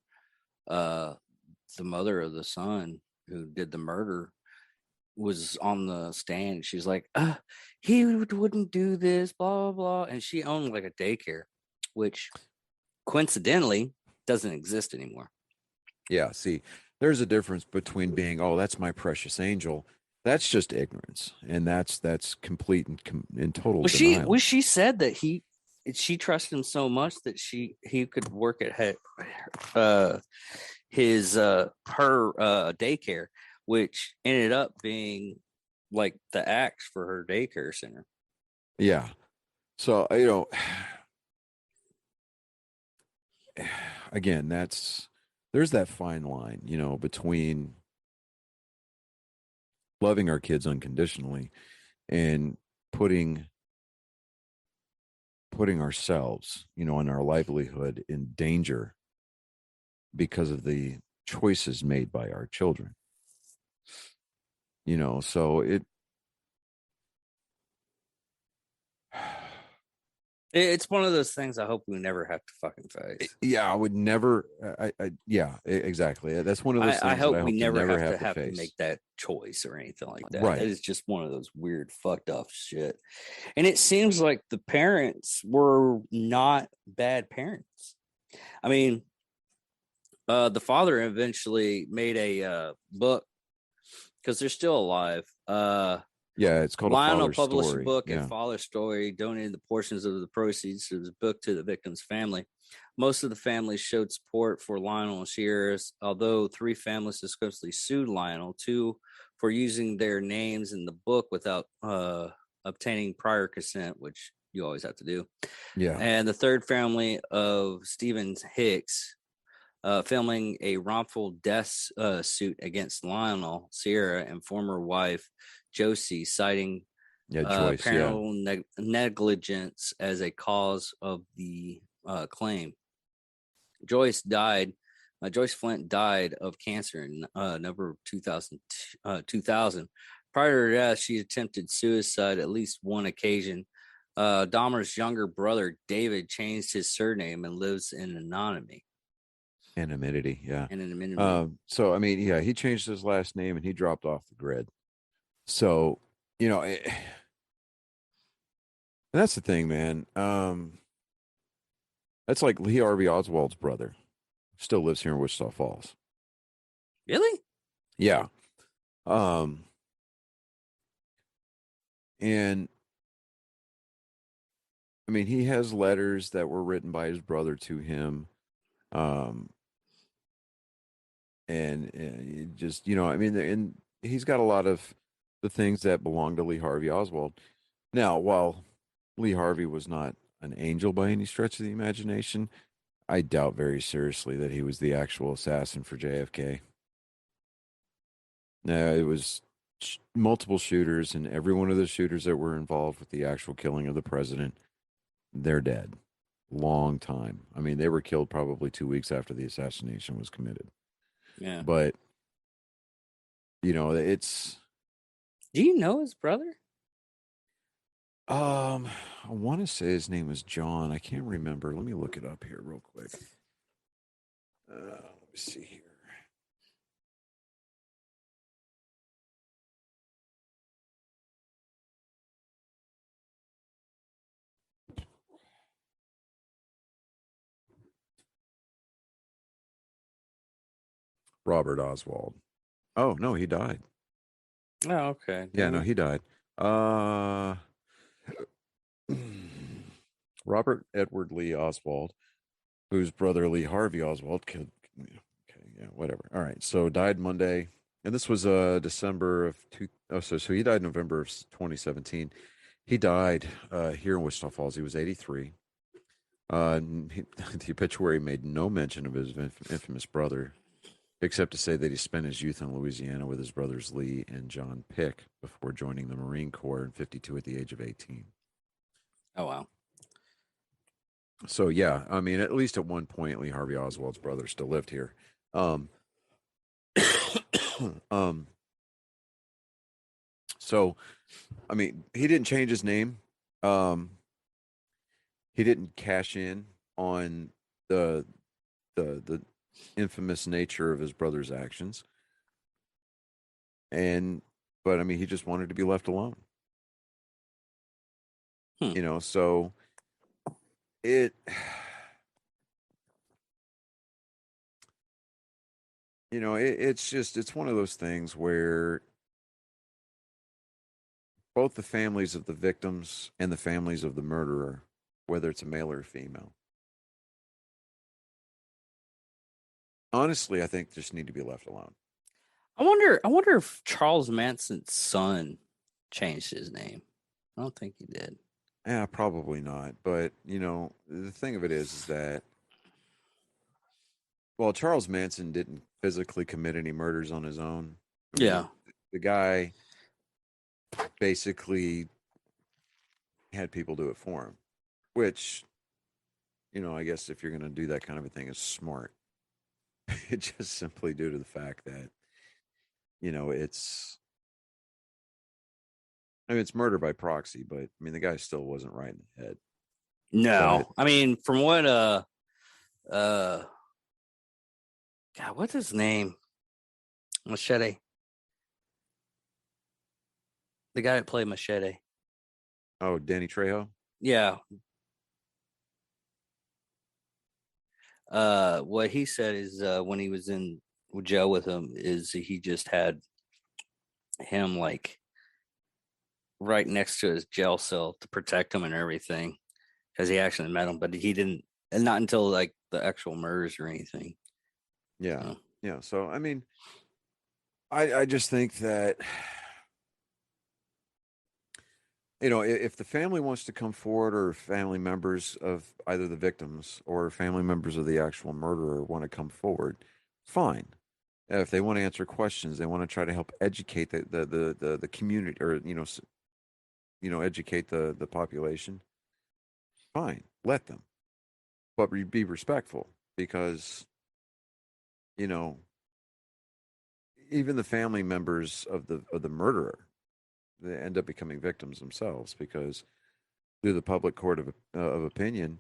the mother of the son who did the murder was on the stand. She's like, he wouldn't do this, blah, blah, blah. And she owned like a daycare, which coincidentally doesn't exist anymore. Yeah, see, there's a difference between being, oh, that's my precious angel. That's just ignorance, and that's complete and total denial. She said that she trusted him so much that he could work at uh, his her daycare, which ended up being like the axe for her daycare center. Yeah. So, again, there's that fine line, between loving our kids unconditionally and putting ourselves, and our livelihood in danger because of the choices made by our children. So It's one of those things I hope we never have to fucking face. yeah, I would never. Exactly. That's one of those I things that hope I we hope never never have have to face. make that choice or anything like that. Right. That is just one of those weird fucked up shit. And it seems like the parents were not bad parents. I mean, the father eventually made a book because they're still alive. Yeah, it's called A Lionel Father's published a Story. book, A Yeah. Father's Story, donated the portions of the proceeds of his book to the victim's family. Most of the families showed support for Lionel and Sierra's, although 3 families successfully sued Lionel, 2 for using their names in the book without obtaining prior consent, which you always have to do. Yeah. And the 3rd family of Stephen Hicks filming a wrongful death suit against Lionel, Sierra, and former wife Josie, citing Yeah, Joyce. Yeah. parental negligence as a cause of the claim. Joyce Flint died of cancer in November 2000. Prior to that, she attempted suicide at least one occasion. Dahmer's younger brother, David, changed his surname and lives in anonymity. Anonymity. Yeah. Anonymity. I mean, yeah, he changed his last name and he dropped off the grid. So, that's the thing, man. That's like Lee Harvey Oswald's brother. Still lives here in Wichita Falls. Really? Yeah. And I mean, he has letters that were written by his brother to him. And just, I mean, and he's got a lot of the things that belong to Lee Harvey Oswald. Now, while Lee Harvey was not an angel by any stretch of the imagination, I doubt very seriously that he was the actual assassin for JFK. No, it was multiple shooters, and every one of the shooters that were involved with the actual killing of the president, they're dead. Long time. I mean, they were killed probably 2 weeks after the assassination was committed. Yeah. But, it's. Do you know his brother? I want to say his name was John. I can't remember. Let me look it up here real quick. Let me see here. Robert Oswald. Oh, no, he died. Oh, okay. Yeah, no, he died. Robert Edward Lee Oswald, whose brother Lee Harvey Oswald killed. Okay, yeah, whatever. All right, so died Monday, and this was December of so he died November of 2017. He died here in Wichita Falls. He was 83. The obituary made no mention of his infamous brother, except to say that he spent his youth in Louisiana with his brothers Lee and John Pick before joining the Marine Corps in 52 at the age of 18. Oh, wow. So, yeah, I mean, at least at one point, Lee Harvey Oswald's brother still lived here. So, I mean, he didn't change his name. He didn't cash in on the infamous nature of his brother's actions. But I mean, he just wanted to be left alone. So it it's one of those things where both the families of the victims and the families of the murderer, whether it's a male or a female, honestly, I think just need to be left alone. I wonder if Charles Manson's son changed his name. I don't think he did. Yeah, probably not. But, the thing of it is that, well, Charles Manson didn't physically commit any murders on his own. I mean, Yeah. the guy basically had people do it for him, which, I guess if you're going to do that kind of a thing, is smart. Just simply due to the fact that, it's, it's murder by proxy, but I mean, the guy still wasn't right in the head. No. I mean, from what God, what's his name? Machete. The guy that played Machete. Oh, Danny Trejo? Yeah. What he said is when he was in jail with him is he just had him like right next to his jail cell to protect him and everything because he actually met him, but he didn't, and not until like the actual murders or anything. Yeah. So. Yeah. So, I mean, I just think that, if the family wants to come forward, or family members of either the victims or family members of the actual murderer want to come forward, fine. If they want to answer questions, they want to try to help educate the community, or educate the population. Fine, let them, but be respectful, because even the family members of the murderer, they end up becoming victims themselves, because through the public court of opinion,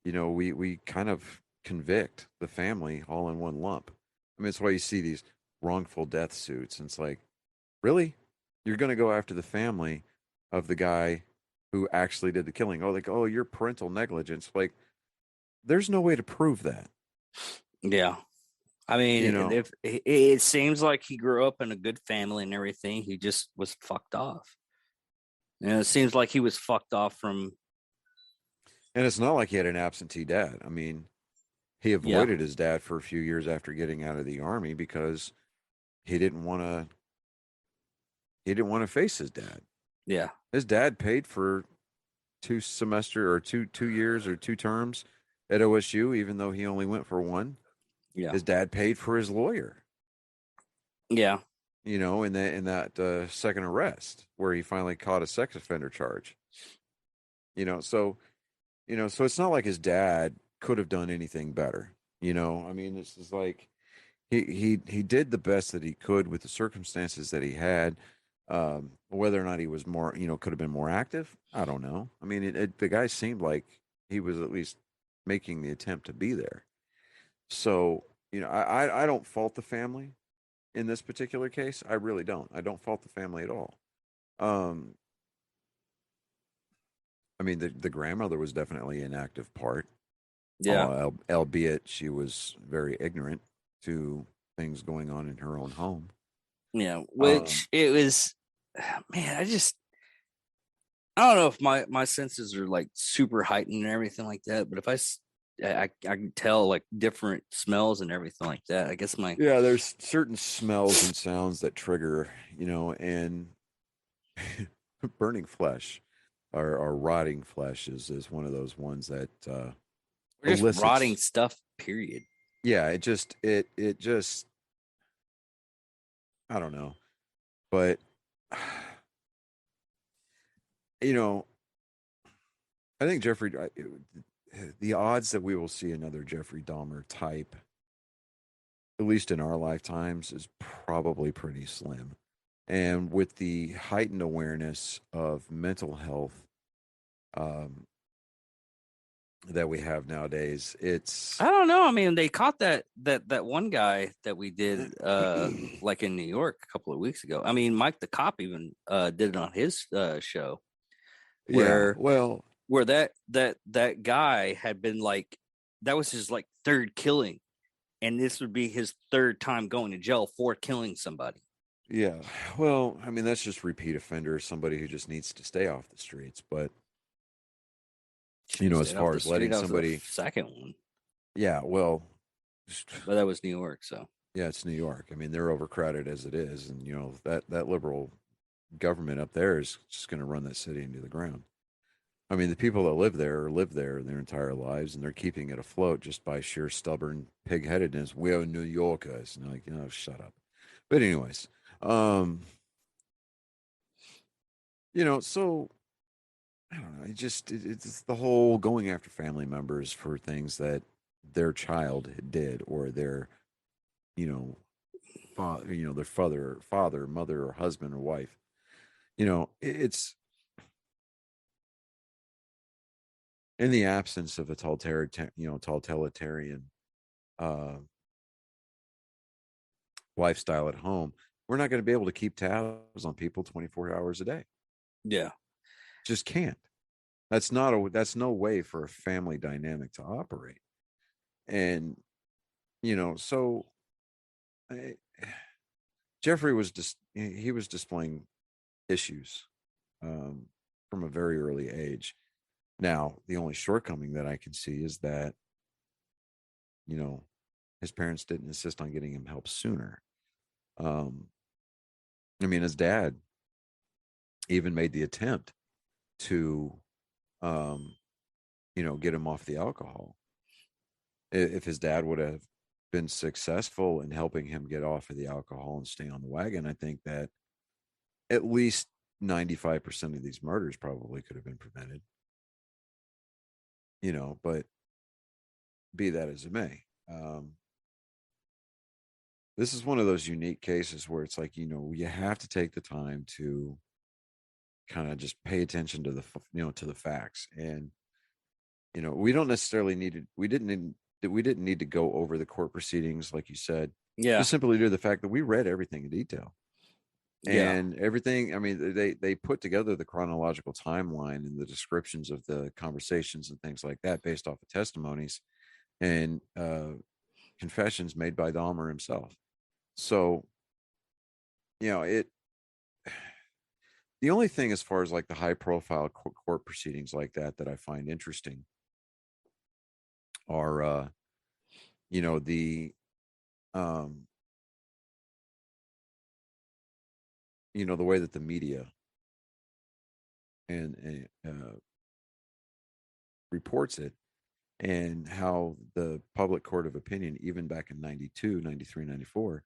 we kind of convict the family all in one lump. I mean, it's why you see these wrongful death suits, and it's like, really, you're going to go after the family of the guy who actually did the killing? Oh, like, oh, you're parental negligence. Like, there's no way to prove that. Yeah. I mean, if it seems like he grew up in a good family and everything, he just was fucked off. And it seems like he was fucked off from. And it's not like he had an absentee dad. I mean, he avoided his dad for a few years after getting out of the army because he didn't want to face his dad. Yeah. His dad paid for 2 years or 2 terms at OSU, even though he only went for 1. Yeah. His dad paid for his lawyer. Yeah. In that second arrest where he finally caught a sex offender charge. So it's not like his dad could have done anything better. I mean, this is like he did the best that he could with the circumstances that he had. Whether or not he was more, could have been more active, I don't know. I mean, the guy seemed like he was at least making the attempt to be there. So, I don't fault the family in this particular case. I really don't. I don't fault the family at all. I mean, the grandmother was definitely an active part. Yeah. Albeit she was very ignorant to things going on in her own home. Yeah. Which it was, man, I don't know if my senses are like super heightened and everything like that, but if I can tell like different smells and everything like that. I guess there's certain smells and sounds that trigger, and burning flesh or rotting flesh is one of those ones that just rotting stuff, period. Yeah, it just I don't know. But I think the odds that we will see another Jeffrey Dahmer type, at least in our lifetimes, is probably pretty slim. And with the heightened awareness of mental health that we have nowadays, I don't know. I mean, they caught that one guy that we did like in New York a couple of weeks ago. I mean, Mike the Cop even did it on his show. Where that guy had been like, that was his like third killing, and this would be his third time going to jail for killing somebody. Yeah. Well, I mean, that's just repeat offender, somebody who just needs to stay off the streets. But, as Stayed off far the as letting street after somebody, the second one, yeah, well, but that was New York, so yeah, it's New York. I mean, they're overcrowded as it is. And, that liberal government up there is just going to run that city into the ground. I mean, the people that live there their entire lives, and they're keeping it afloat just by sheer stubborn pig-headedness. We are New Yorkers. And they're like, shut up. But anyways, so I don't know. It's the whole going after family members for things that their child did, or their, their father, mother, or husband or wife. It's in the absence of a totalitarian uh, lifestyle at home. We're not going to be able to keep tabs on people 24 hours a day. yeah. Just can't. That's no way for a family dynamic to operate. And so Jeffrey was he was displaying issues from a very early age. Now, the only shortcoming that I can see is that his parents didn't insist on getting him help sooner. I mean, his dad even made the attempt to get him off the alcohol. If his dad would have been successful in helping him get off of the alcohol and stay on the wagon, I think that at least 95% of these murders probably could have been prevented. But be that as it may, this is one of those unique cases where it's like, you have to take the time to kind of just pay attention to the facts. And we don't necessarily we didn't need to go over the court proceedings like you said. Yeah. Just simply due to the fact that we read everything in detail. Yeah. And everything, I mean, they put together the chronological timeline and the descriptions of the conversations and things like that based off of testimonies and confessions made by Dahmer himself. So, the only thing as far as like the high profile court proceedings like that I find interesting are, the, the way that the media and reports it, and how the public court of opinion, even back in 92, 93, 94,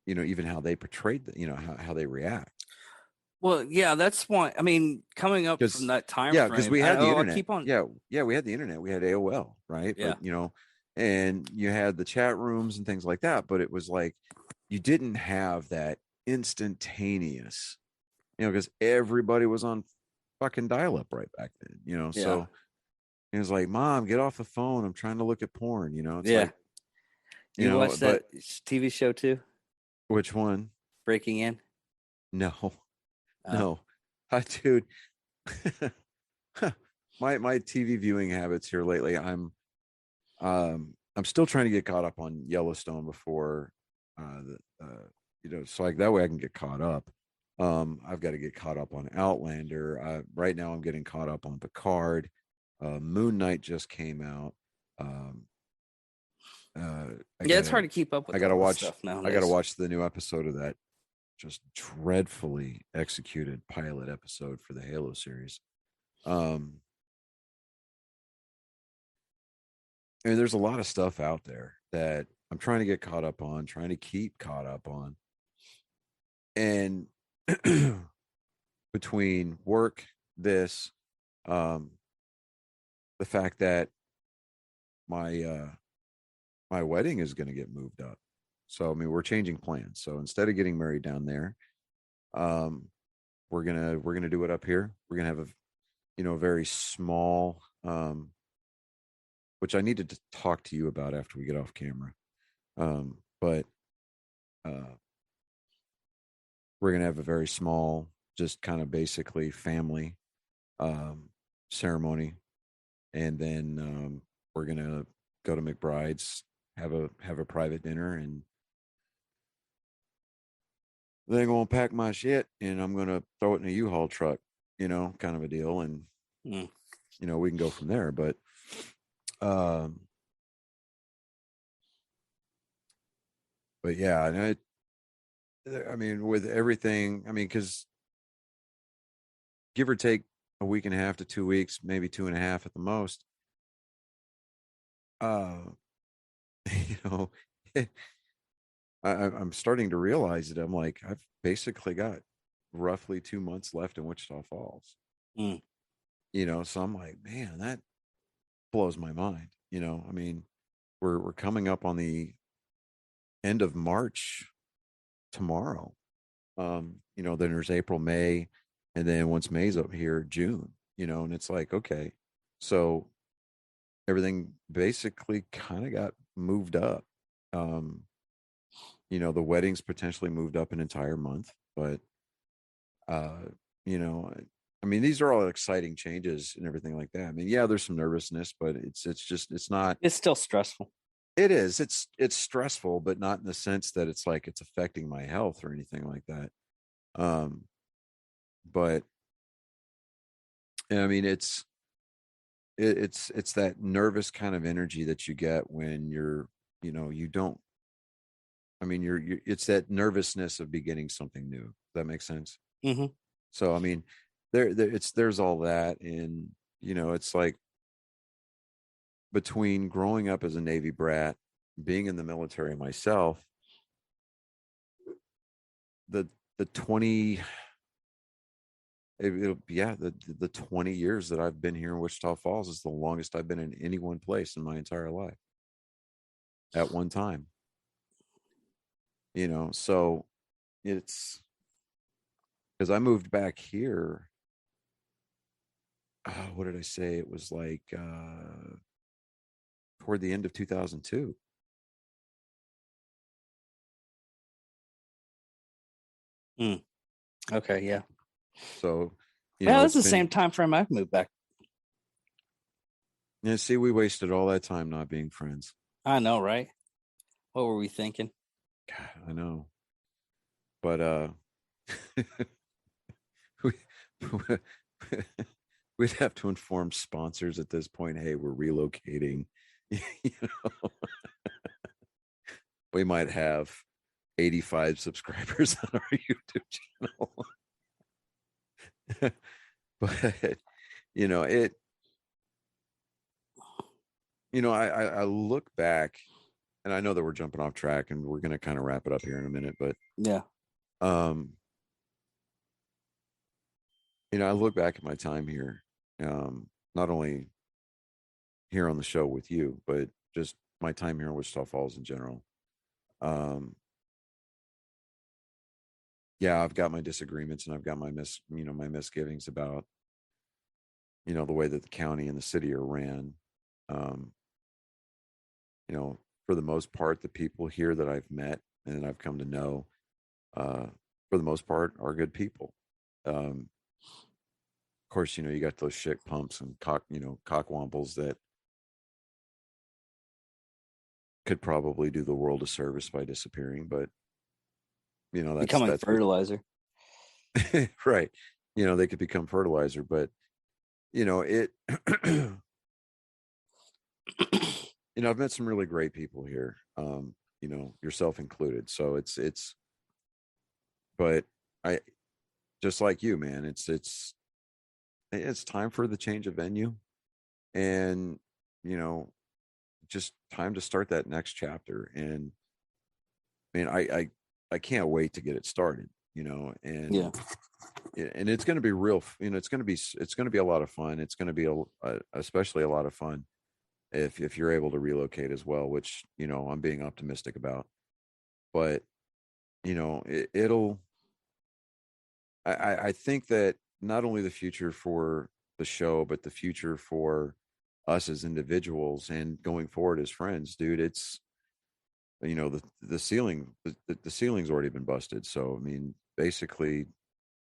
even how they portrayed how they react. Well, yeah, that's why. I mean, coming up from that time frame, because we had the internet. Keep on. Yeah, we had the internet. We had AOL, right? Yeah. But and you had the chat rooms and things like that. But it was like you didn't have that instantaneous, because everybody was on fucking dial-up right back then. Yeah. So it was like, Mom, get off the phone. I'm trying to look at porn. It's yeah. like, you watch that TV show too? Which one? Breaking In? No. No. Dude. my TV viewing habits here lately, I'm still trying to get caught up on Yellowstone before so like that way I can get caught up. I've got to get caught up on Outlander. Right now I'm getting caught up on Picard. Moon Knight just came out. It's hard to keep up with. I gotta watch stuff nowadays. I gotta watch the new episode of that just dreadfully executed pilot episode for the Halo series. And there's a lot of stuff out there that I'm trying to get caught up on, trying to keep caught up on. And between work, the fact that my wedding is going to get moved up. So, I mean, we're changing plans. So instead of getting married down there, we're going to do it up here. We're going to have a very small, which I needed to talk to you about after we get off camera. But we're going to have a very small, just kind of basically family ceremony. And then we're going to go to McBride's, have a private dinner, and then I'm gonna pack my shit and I'm gonna throw it in a U-Haul truck, kind of a deal, and Mm. we can go from there. But um, but yeah, and I mean, with everything, I mean, because give or take a week and a half to 2 weeks, maybe 2.5 at the most. Uh, you know, I'm starting to realize that I'm like, I've basically got roughly 2 months left in Wichita Falls. Mm. So I'm like, man, that blows my mind. I mean, we're coming up on the end of March tomorrow. Then there's April, May, and then once May's up here, June, and it's like, okay, so everything basically kind of got moved up. The weddings potentially moved up an entire month, but you know, I mean, these are all exciting changes and everything like that. I mean, yeah, there's some nervousness, but it's not. It's still stressful. It is. It's stressful, but not in the sense that it's like it's affecting my health or anything like that. But I mean, it's that nervous kind of energy that you get when you don't. I mean, you're it's that nervousness of beginning something new. Does that make sense? Mm-hmm. So, I mean, there's all that, and it's like between growing up as a Navy brat, being in the military myself, the 20 it'll yeah the 20 years that I've been here in Wichita Falls is the longest I've been in any one place in my entire life at one time. So it's because I moved back here. What did I say? It was like toward the end of 2002. Mm. Okay, yeah. So, Yeah, that's it's the been. same time frame I moved back. Yeah, see, we wasted all that time not being friends. I know, right? What were we thinking? God, I know. But we, we'd have to inform sponsors at this point, hey, we're relocating. We might have 85 subscribers on our YouTube channel. But I look back, and I know that we're jumping off track and we're going to kind of wrap it up here in a minute, but yeah, I look back at my time here, not only here on the show with you, but just my time here in Wichita Falls in general. Yeah, I've got my disagreements and I've got my my misgivings about, the way that the county and the city are ran. Um, for the most part, the people here that I've met and that I've come to know, for the most part, are good people. Of course, you got those shit pumps and cockwomples that could probably do the world a service by disappearing, but becoming fertilizer. Right. They could become fertilizer, but it I've met some really great people here, yourself included. So but I, just like you, man, it's time for the change of venue, and just time to start that next chapter. And I mean, I can't wait to get it started, and yeah, and it's going to be real, it's going to be a lot of fun. It's going to be especially a lot of fun if you're able to relocate as well, which I'm being optimistic about. But it'll I think that not only the future for the show, but the future for us as individuals and going forward as friends, dude, it's the ceiling, the ceiling's already been busted. So I mean, basically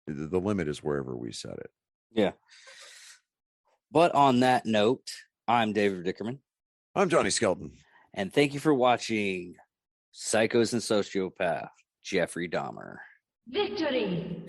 the limit is wherever we set it. yeah. But on that note, I'm David Dickerman. I'm Johnny Skelton. And thank you for watching Psychos and Sociopath, Jeffrey Dahmer. Victory!